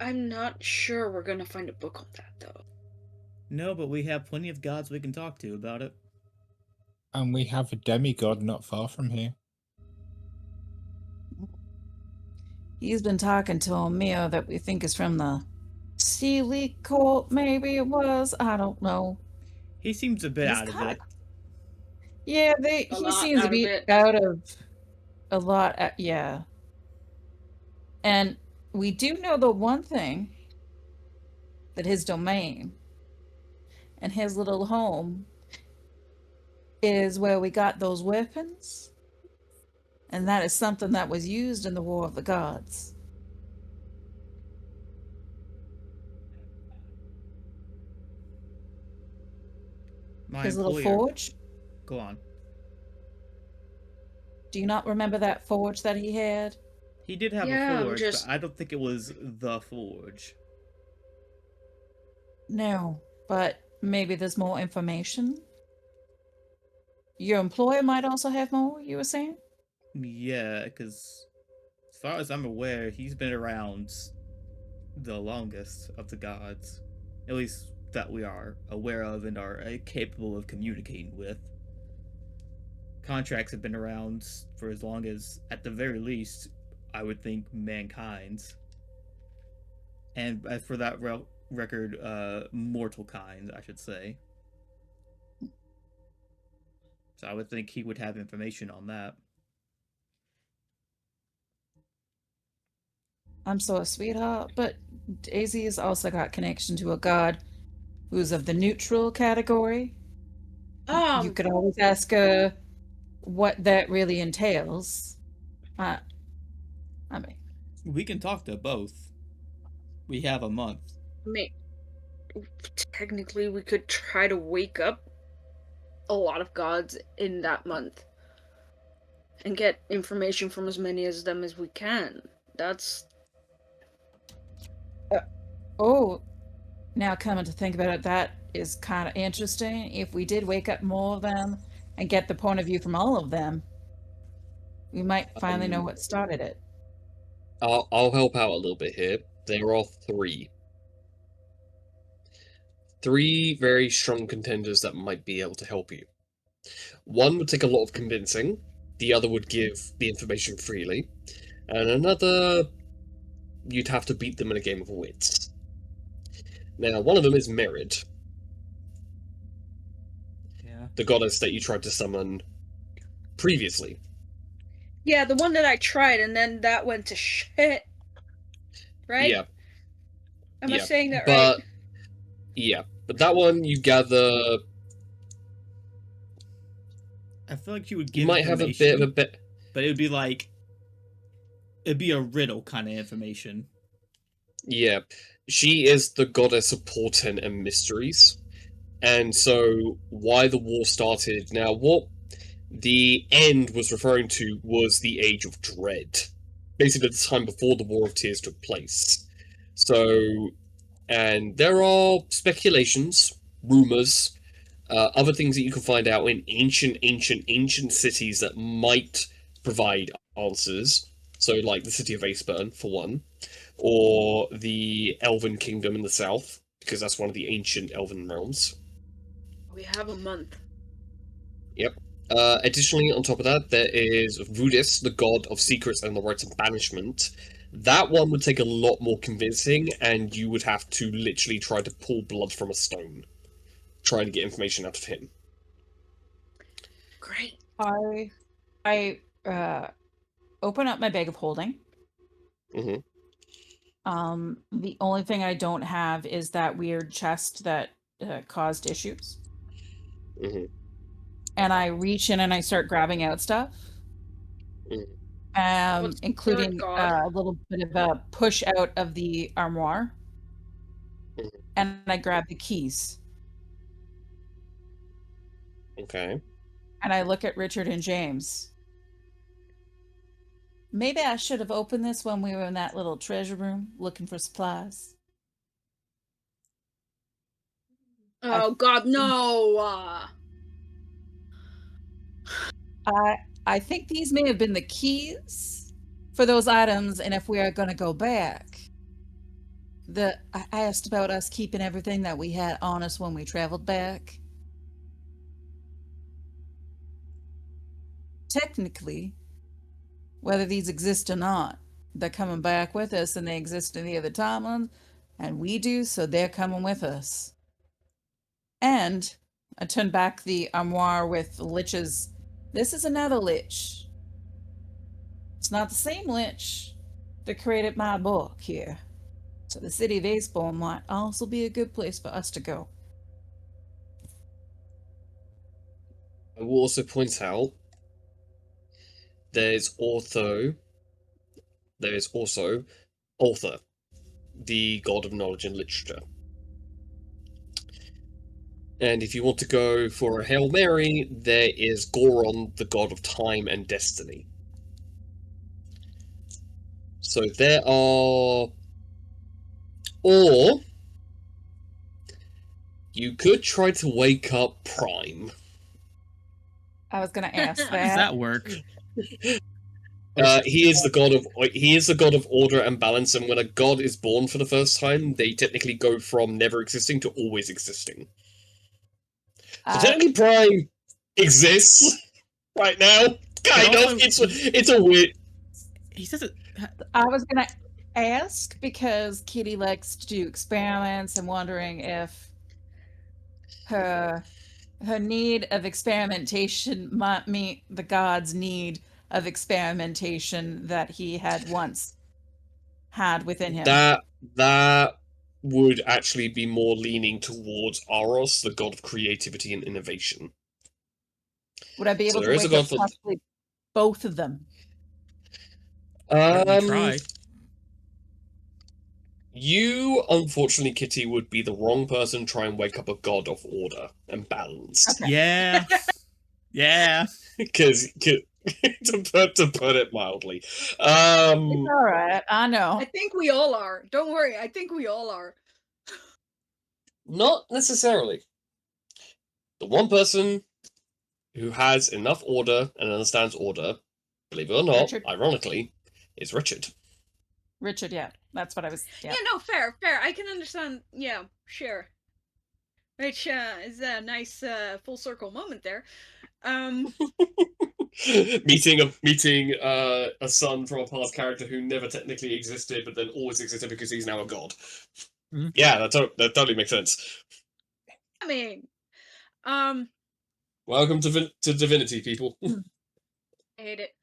B: I'm not sure we're gonna find a book on that though.
C: No, but we have plenty of gods we can talk to about it.
E: And we have a demigod not far from here.
F: He's been talking to a mirror that we think is from the Sealy Court, maybe it was. I don't know.
C: He seems a bit
F: He's
C: out of
F: kinda-
C: it.
F: Yeah,
B: A
F: he
B: lot
F: seems
B: out
F: to
B: of
F: be
B: it.
F: out of a lot. Yeah. And we do know the one thing, that his domain and his little home is where we got those weapons. And that is something that was used in the War of the Gods.
C: My
F: His little
C: employer.
F: forge.
C: Go on.
F: Do you not remember that forge that he had?
C: He did have
B: Yeah,
C: a
B: I'm
C: forge,
B: just-
C: but I don't think it was the forge.
F: No, but maybe there's more information. Your employer might also have more, you were saying?
C: Yeah, because as far as I'm aware, he's been around the longest of the gods. At least that we are aware of and are capable of communicating with. Contracts have been around for as long as, at the very least, I would think mankind's. And as for that record, mortal kind, I should say. So I would think he would have information on that.
F: I'm so a sweetheart, but Daisy has also got connection to a god who's of the neutral category. You could always ask her what that really entails. I mean,
C: We can talk to both. We have a month.
B: I mean, technically, we could try to wake up a lot of gods in that month and get information from as many of them as we can. That's
F: oh, now coming to think about it, that is kind of interesting. If we did wake up more of them and get the point of view from all of them, we might finally know what started it.
A: I'll help out a little bit here. There are three. Three very strong contenders that might be able to help you. One would take a lot of convincing, the other would give the information freely, and another, you'd have to beat them in a game of wits. Now, one of them is Merid,
C: Yeah.
A: the goddess that you tried to summon previously.
B: yeah, the one that I tried, and then that went to shit. Right?
A: Yeah,
B: Am I
A: yeah,
B: saying that
A: but
B: right?
A: yeah, but that one you gather
C: I feel like you would
A: you
C: give
A: might have a
C: information,
A: bit of a bit.
C: but it would be like it'd be a riddle kind of information.
A: Yeah, she is the goddess of portent and mysteries, and so why the war started. Now, what the end was referring to was the Age of Dread, basically the time before the War of Tears took place. So, and there are speculations, rumors, other things that you can find out in ancient cities that might provide answers. So, like the city of Aceburn, for one, or the Elven Kingdom in the south, because that's one of the ancient Elven realms.
B: We have a month.
A: Yep. Additionally, on top of that, there is Rudis, the god of secrets and the rites of banishment. That one would take a lot more convincing, and you would have to literally try to pull blood from a stone, trying to get information out of him.
B: Great.
F: I open up my bag of holding.
A: Mhm.
F: The only thing I don't have is that weird chest that caused issues.
A: Mhm.
F: And I reach in and I start grabbing out stuff.
B: What's
F: Including
B: God?
F: a little bit of a push out of the armoire.
A: Mhm.
F: And I grab the keys.
A: Okay.
F: And I look at Richard and James. Maybe I should have opened this when we were in that little treasure room looking for supplies.
B: Oh God, no!
F: I think these may have been the keys for those items, and if we are going to go back, I asked about us keeping everything that we had on us when we traveled back. Technically, whether these exist or not, they're coming back with us, and they exist in the other timelines, and we do, so they're coming with us. And I turn back the armoire with the liches. This is another lich. It's not the same lich that created my book here. So the city of Aceborn might also be a good place for us to go.
A: I will also point out there's also Ultha, the god of knowledge and literature. And if you want to go for a Hail Mary, there is Goron, the god of time and destiny. So there are... Or... You could try to wake up Prime.
F: I was going to ask
C: How does that work?
A: He is the god of order and balance, and when a god is born for the first time, they technically go from never existing to always existing. So technically, Prime exists right now. Kind
C: also,
A: of. It's a weird.
C: He says it.
F: I was going to ask because Kitty likes to do experiments and wondering if her need of experimentation might meet the god's need of experimentation that he had once had within him.
A: That would actually be more leaning towards Aros, the god of creativity and innovation.
F: Would I be
A: So
F: able
A: there
F: to
A: is a
F: wake up
A: god for
F: possibly both of them?
C: Why don't you try?
A: You, unfortunately, Kitty, would be the wrong person to try and wake up a god of order and balance.
F: Okay.
C: Yeah. Yeah.
A: Because to put it mildly,
F: It's all right. I know.
B: I think we all are. Don't worry. I think we all are.
A: not necessarily. The one person who has enough order and understands order, believe it or not,
F: Richard.
A: ironically, is Richard.
F: Richard, yeah. That's what I was.
B: Yeah, no, fair. I can understand. Yeah, sure. Which is a nice full circle moment there.
A: meeting a son from a past character who never technically existed, but then always existed because he's now a god.
D: Mhm.
A: Yeah, that totally makes sense.
B: I mean,
A: Welcome to Divinity, people.
B: I hate it.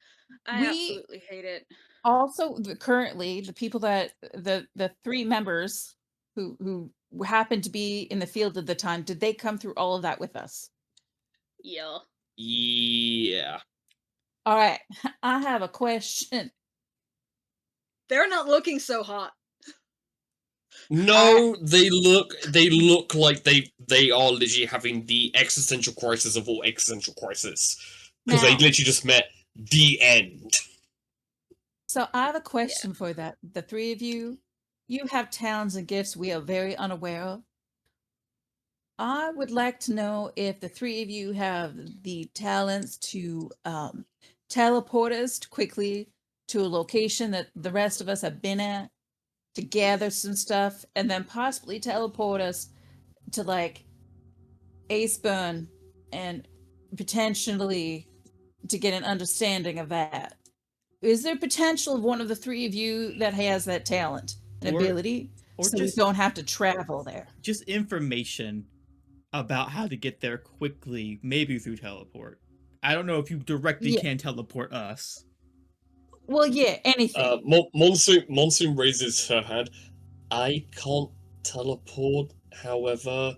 B: I
F: We-
B: absolutely hate it.
F: Also, currently, the people that the three members who happened to be in the field at the time, did they come through all of that with us?
B: Yeah.
A: Yeah.
F: All right. I have a question.
B: They're not looking so hot.
A: No, they look like they are literally having the existential crisis of all existential crisis. Because they
F: Now-
A: literally just met the end.
F: So I have a question for that. The three of you, you have talents and gifts we are very unaware of. I would like to know if the three of you have the talents to teleport us quickly to a location that the rest of us have been at, to gather some stuff, and then possibly teleport us to like Aceburn and potentially to get an understanding of that. Is there potential of one of the three of you that has that talent and
C: Or-
F: ability,
C: or
F: so
C: just-
F: we don't have to travel there?
C: Just information about how to get there quickly, maybe through teleport. I don't know if you directly
F: Yeah.
C: can teleport us.
F: Well, yeah, anything.
A: Monsoon raises her hand. I can't teleport, however,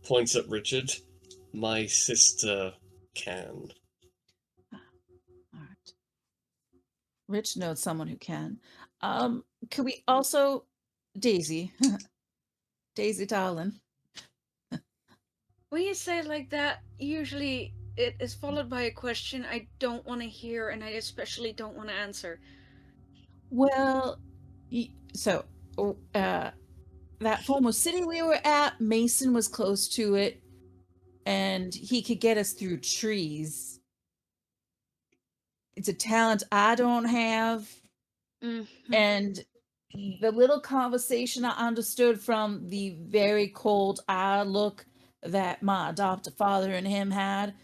A: points at Richard. My sister can.
F: All right. Rich knows someone who can. Could we also, Daisy, Daisy darling,
B: When you say it like that, usually it is followed by a question I don't want to hear, and I especially don't want to answer.
F: well, so that former city we were at, Mason was close to it, and he could get us through trees. It's a talent I don't have.
B: Mm-hmm.
F: And the little conversation I understood from the very cold eye look that my adopted father and him had,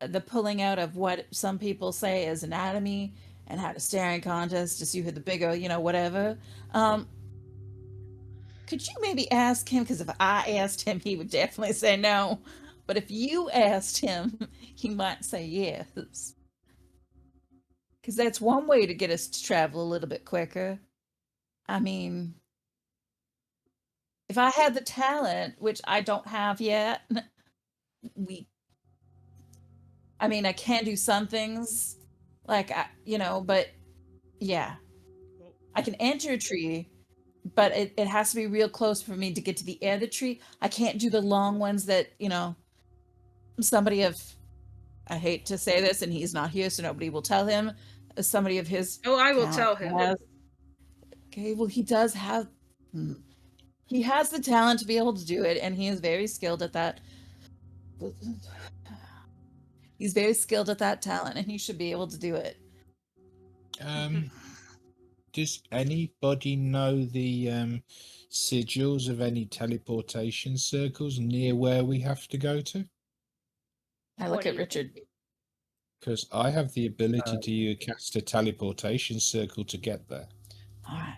F: the pulling out of what some people say is anatomy and had a staring contest to see who the bigger, whatever. Could you maybe ask him? Because if I asked him, he would definitely say no. But if you asked him, he might say yes. Because that's one way to get us to travel a little bit quicker. I mean, if I had the talent, which I don't have yet, I can do some things, but yeah, I can enter a tree, but it has to be real close for me to get to the end of the tree. I can't do the long ones that, somebody of, I hate to say this, and he's not here, so nobody will tell him, somebody of his
B: Oh, I will
F: talent
B: tell him.
F: has. Okay, well, he does have, he has the talent to be able to do it, and he is very skilled at that. He's very skilled at that talent, and he should be able to do it.
E: Does anybody know the sigils of any teleportation circles near where we have to go to?
F: I
B: What
F: look
B: do
F: at
B: you
F: Richard.
E: Because I have the ability to cast a teleportation circle to get there.
F: All right.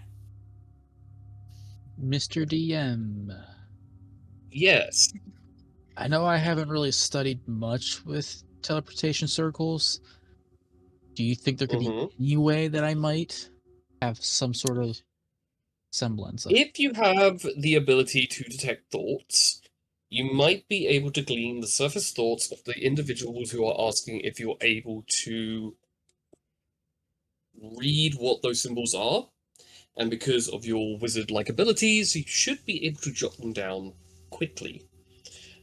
D: Mr. DM,
A: Yes.
D: I know I haven't really studied much with teleportation circles. Do you think there could
A: Mhm.
D: be any way that I might have some sort of semblance of.
A: If you have the ability to detect thoughts, you might be able to glean the surface thoughts of the individuals who are asking if you're able to read what those symbols are. And because of your wizard-like abilities, you should be able to jot them down quickly.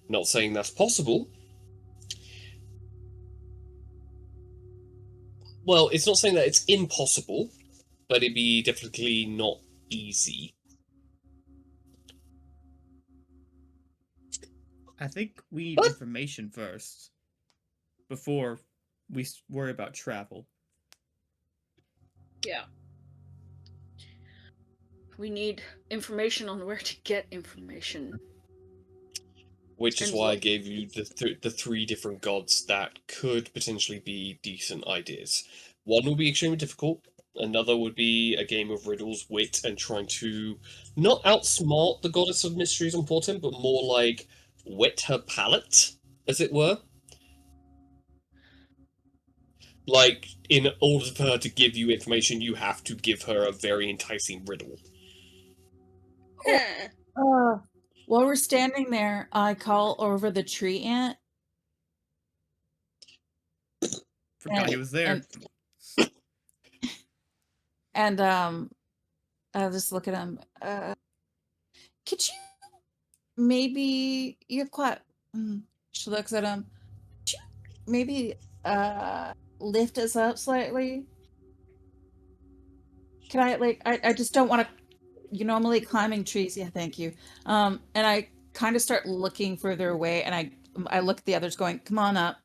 A: Not saying that's possible. Well, it's not saying that it's impossible, but it'd be definitely not easy.
C: I think we need
A: What?
C: information first before we worry about travel.
B: Yeah. We need information on where to get information.
A: Which is
B: And
A: why I
B: like-
A: gave you the three different gods that could potentially be decent ideas. One would be extremely difficult. Another would be a game of riddles, wit, and trying to not outsmart the goddess of mysteries and portent, but more like whet her palate, as it were. Like, in order for her to give you information, you have to give her a very enticing riddle.
B: Eh.
F: While we're standing there, I call over the tree ant.
C: Forgot he was there.
F: And I'll just look at him. Could you maybe you're quite she looks at him. Could you maybe lift us up slightly? Can I just don't want to normally climbing trees, yeah, thank you. And I kind of start looking further away and I look at the others going, come on up.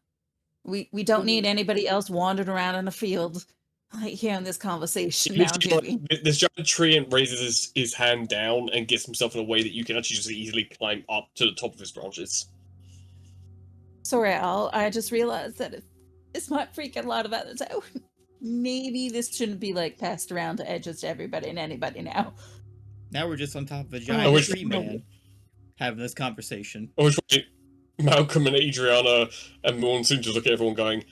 F: We don't need anybody else wandering around in a field like hearing this conversation now, do we?
A: This giant tree ant raises his hand down and gets himself in a way that you can actually just easily climb up to the top of his branches.
F: Sorry, Al, I just realized that this might freak a lot of others out. Maybe this shouldn't be like passed around to edges to everybody and anybody now.
C: Now we're just on top of a
A: I
C: giant
A: wish-
C: tree man having this conversation.
A: I wish Malcolm and Adriana and Monsoon just look at everyone going,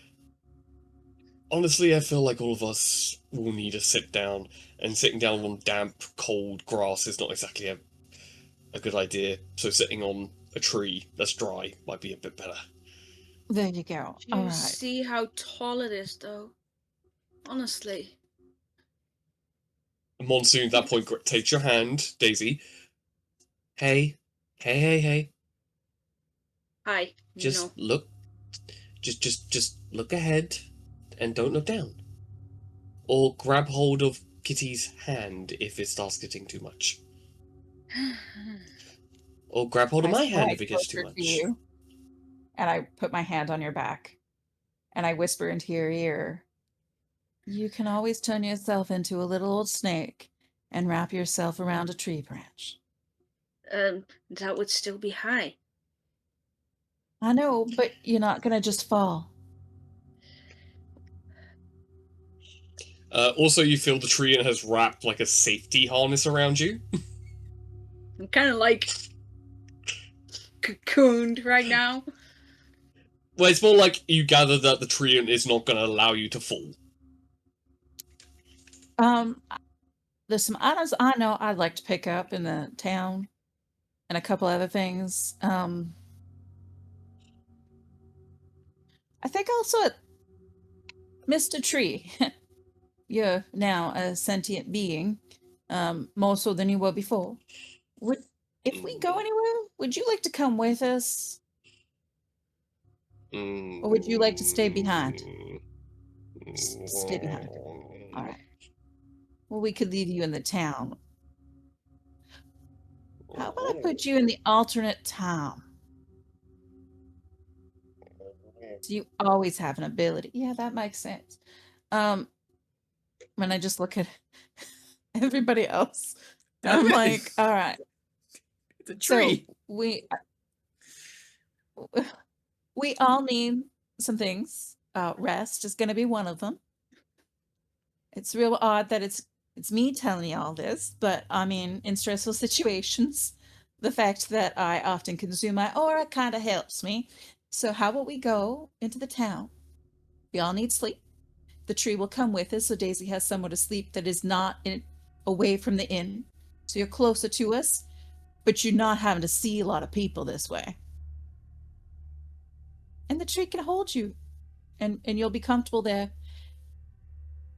A: honestly, I feel like all of us will need to sit down, and sitting down on damp, cold grass is not exactly a good idea. So sitting on a tree that's dry might be a bit better.
F: There you go.
B: Do you
F: All right.
B: see how tall it is, though? Honestly.
A: Monsoon at that point takes your hand, Daisy. Hey.
B: Hi.
A: Just look. Just look ahead, and don't look down. Or grab hold of Kitty's hand if it starts getting too much. Or grab hold of my hand if it gets too
F: closer to
A: much.
F: you, and I put my hand on your back, and I whisper into your ear, you can always turn yourself into a little old snake and wrap yourself around a tree branch.
B: That would still be high.
F: I know, but you're not going to just fall.
A: Also, you feel the tree has wrapped like a safety harness around you.
B: I'm kind of like cocooned right now.
A: Well, it's more like you gather that the tree is not going to allow you to fall.
F: There's some items I know I'd like to pick up in the town and a couple other things. I think also Mr. Tree, you're now a sentient being, more so than you were before. If we go anywhere, would you like to come with us? Or would you like to stay behind? Stay behind. All right. Well, we could leave you in the town. How about I put you in the alternate town? So you always have an ability. Yeah, that makes sense. When I just look at everybody else, I'm like, all right.
C: It's a tree.
F: So we all need some things. Rest is going to be one of them. It's real odd that it's me telling you all this, but I mean, in stressful situations, the fact that I often consume my aura kind of helps me. So how about we go into the town? We all need sleep. The tree will come with us, so Daisy has somewhere to sleep that is not away from the inn. So you're closer to us, but you're not having to see a lot of people this way. And the tree can hold you, and you'll be comfortable there.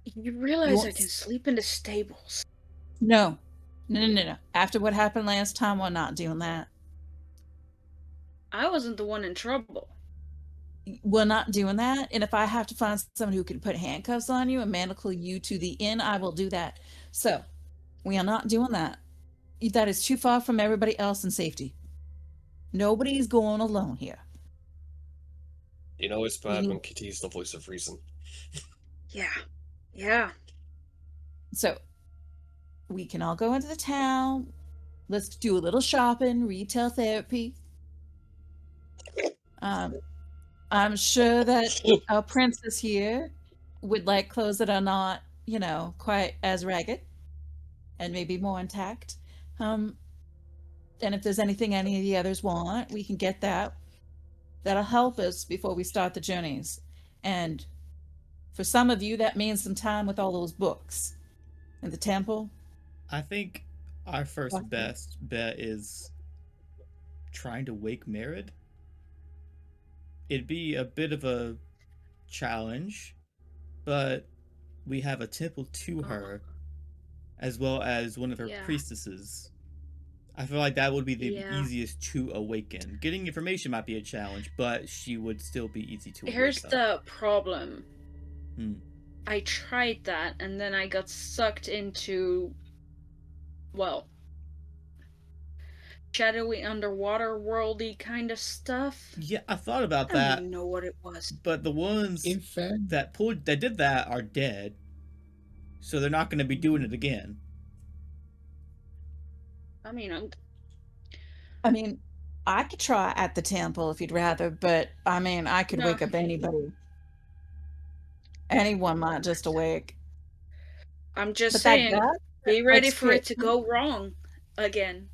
B: You realize I
F: won't
B: can
F: s-
B: sleep in the stables.
F: No. No. After what happened last time, we're not doing that.
B: I wasn't the one in trouble.
F: We're not doing that. And if I have to find someone who can put handcuffs on you and manacle you to the inn, I will do that. So we are not doing that. That is too far from everybody else in safety. Nobody's going alone here.
A: You know it's bad
F: You-
A: when Kitty's the voice of reason.
B: Yeah.
F: So we can all go into the town. Let's do a little shopping, retail therapy. I'm sure that our princess here would like clothes that are not, quite as ragged and maybe more intact. And if there's anything any of the others want, we can get that. That'll help us before we start the journeys. And for some of you, that means some time with all those books in the temple.
C: I think our first
F: Okay.
C: best bet is trying to wake Merid. It'd be a bit of a challenge, but we have a temple to her, as well as one of her
B: Yeah.
C: priestesses. I feel like that would be the
B: Yeah.
C: easiest to awaken. Getting information might be a challenge, but she would still be easy to
B: Here's
C: wake up.
B: the problem.
C: Hmm.
B: I tried that, and then I got sucked into, well, shadowy underwater worldy kind of stuff.
C: Yeah, I thought about
B: I don't
C: that,
B: even know what it was.
C: but the ones
E: In fact,
C: that did that are dead, so they're not going to be doing it again.
B: I mean,
F: I could try at the temple if you'd rather, but I could
B: No.
F: wake up anybody. Anyone might just awake.
B: I'm just
F: But that
B: saying,
F: guy,
B: be ready
F: like,
B: for it to
F: spit-
B: go wrong again.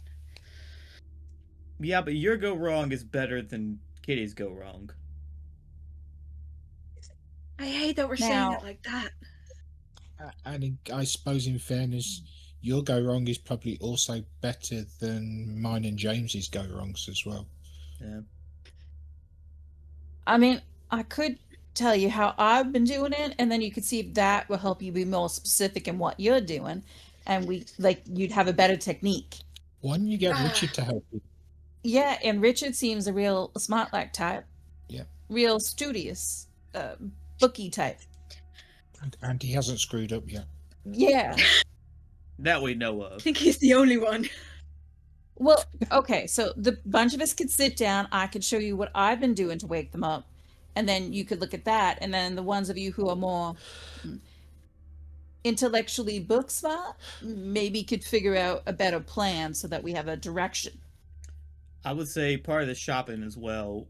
C: Yeah, but your go wrong is better than Kitty's go wrong.
B: I hate that we're saying
F: Now-
B: it like that.
E: and I suppose, in fairness, your go wrong is probably also better than mine and James's go wrongs as well.
C: Yeah.
F: I could tell you how I've been doing it, and then you could see if that will help you be more specific in what you're doing, and you'd have a better technique.
E: Why don't you get
B: Ah.
E: Richard to help you?
F: Yeah, and Richard seems a real smart like type.
E: Yeah.
F: Real studious, bookie type.
E: And he hasn't screwed up yet.
F: Yeah.
C: That we know
B: I
C: of.
B: think he's the only one.
F: Well, okay, so the bunch of us could sit down. I could show you what I've been doing to wake them up, and then you could look at that. And then the ones of you who are more intellectually book smart maybe could figure out a better plan so that we have a direction.
C: I would say part of the shopping as well,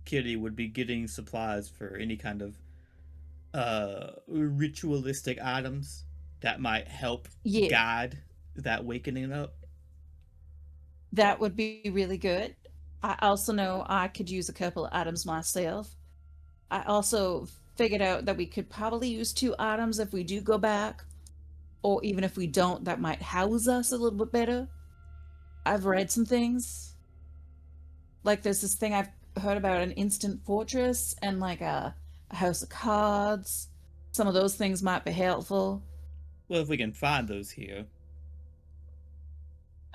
C: Kitty would be getting supplies for any kind of ritualistic items that might help
F: Yeah.
C: guide that wakening up.
F: That would be really good. I also know I could use a couple of items myself. I also figured out that we could probably use 2 items if we do go back, or even if we don't, that might house us a little bit better. I've read some things. Like there's this thing I've heard about, an instant fortress and like a house of cards. Some of those things might be helpful.
C: Well, if we can find those here.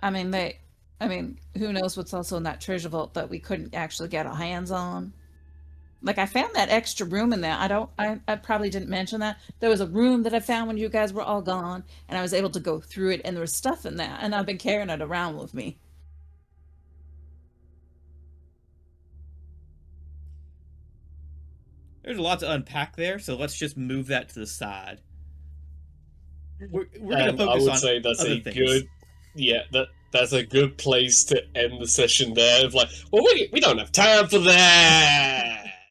F: Who knows what's also in that treasure vault that we couldn't actually get our hands on. Like I found that extra room in there. I probably didn't mention that. There was a room that I found when you guys were all gone, and I was able to go through it, and there was stuff in there, and I've been carrying it around with me.
C: There's a lot to unpack there, so let's just move that to the side. We're gonna
A: And I
C: focus
A: would
C: on
A: say that's
C: other
A: a
C: things.
A: good, that's a good place to end the session there. Of like, well, we don't have time for that.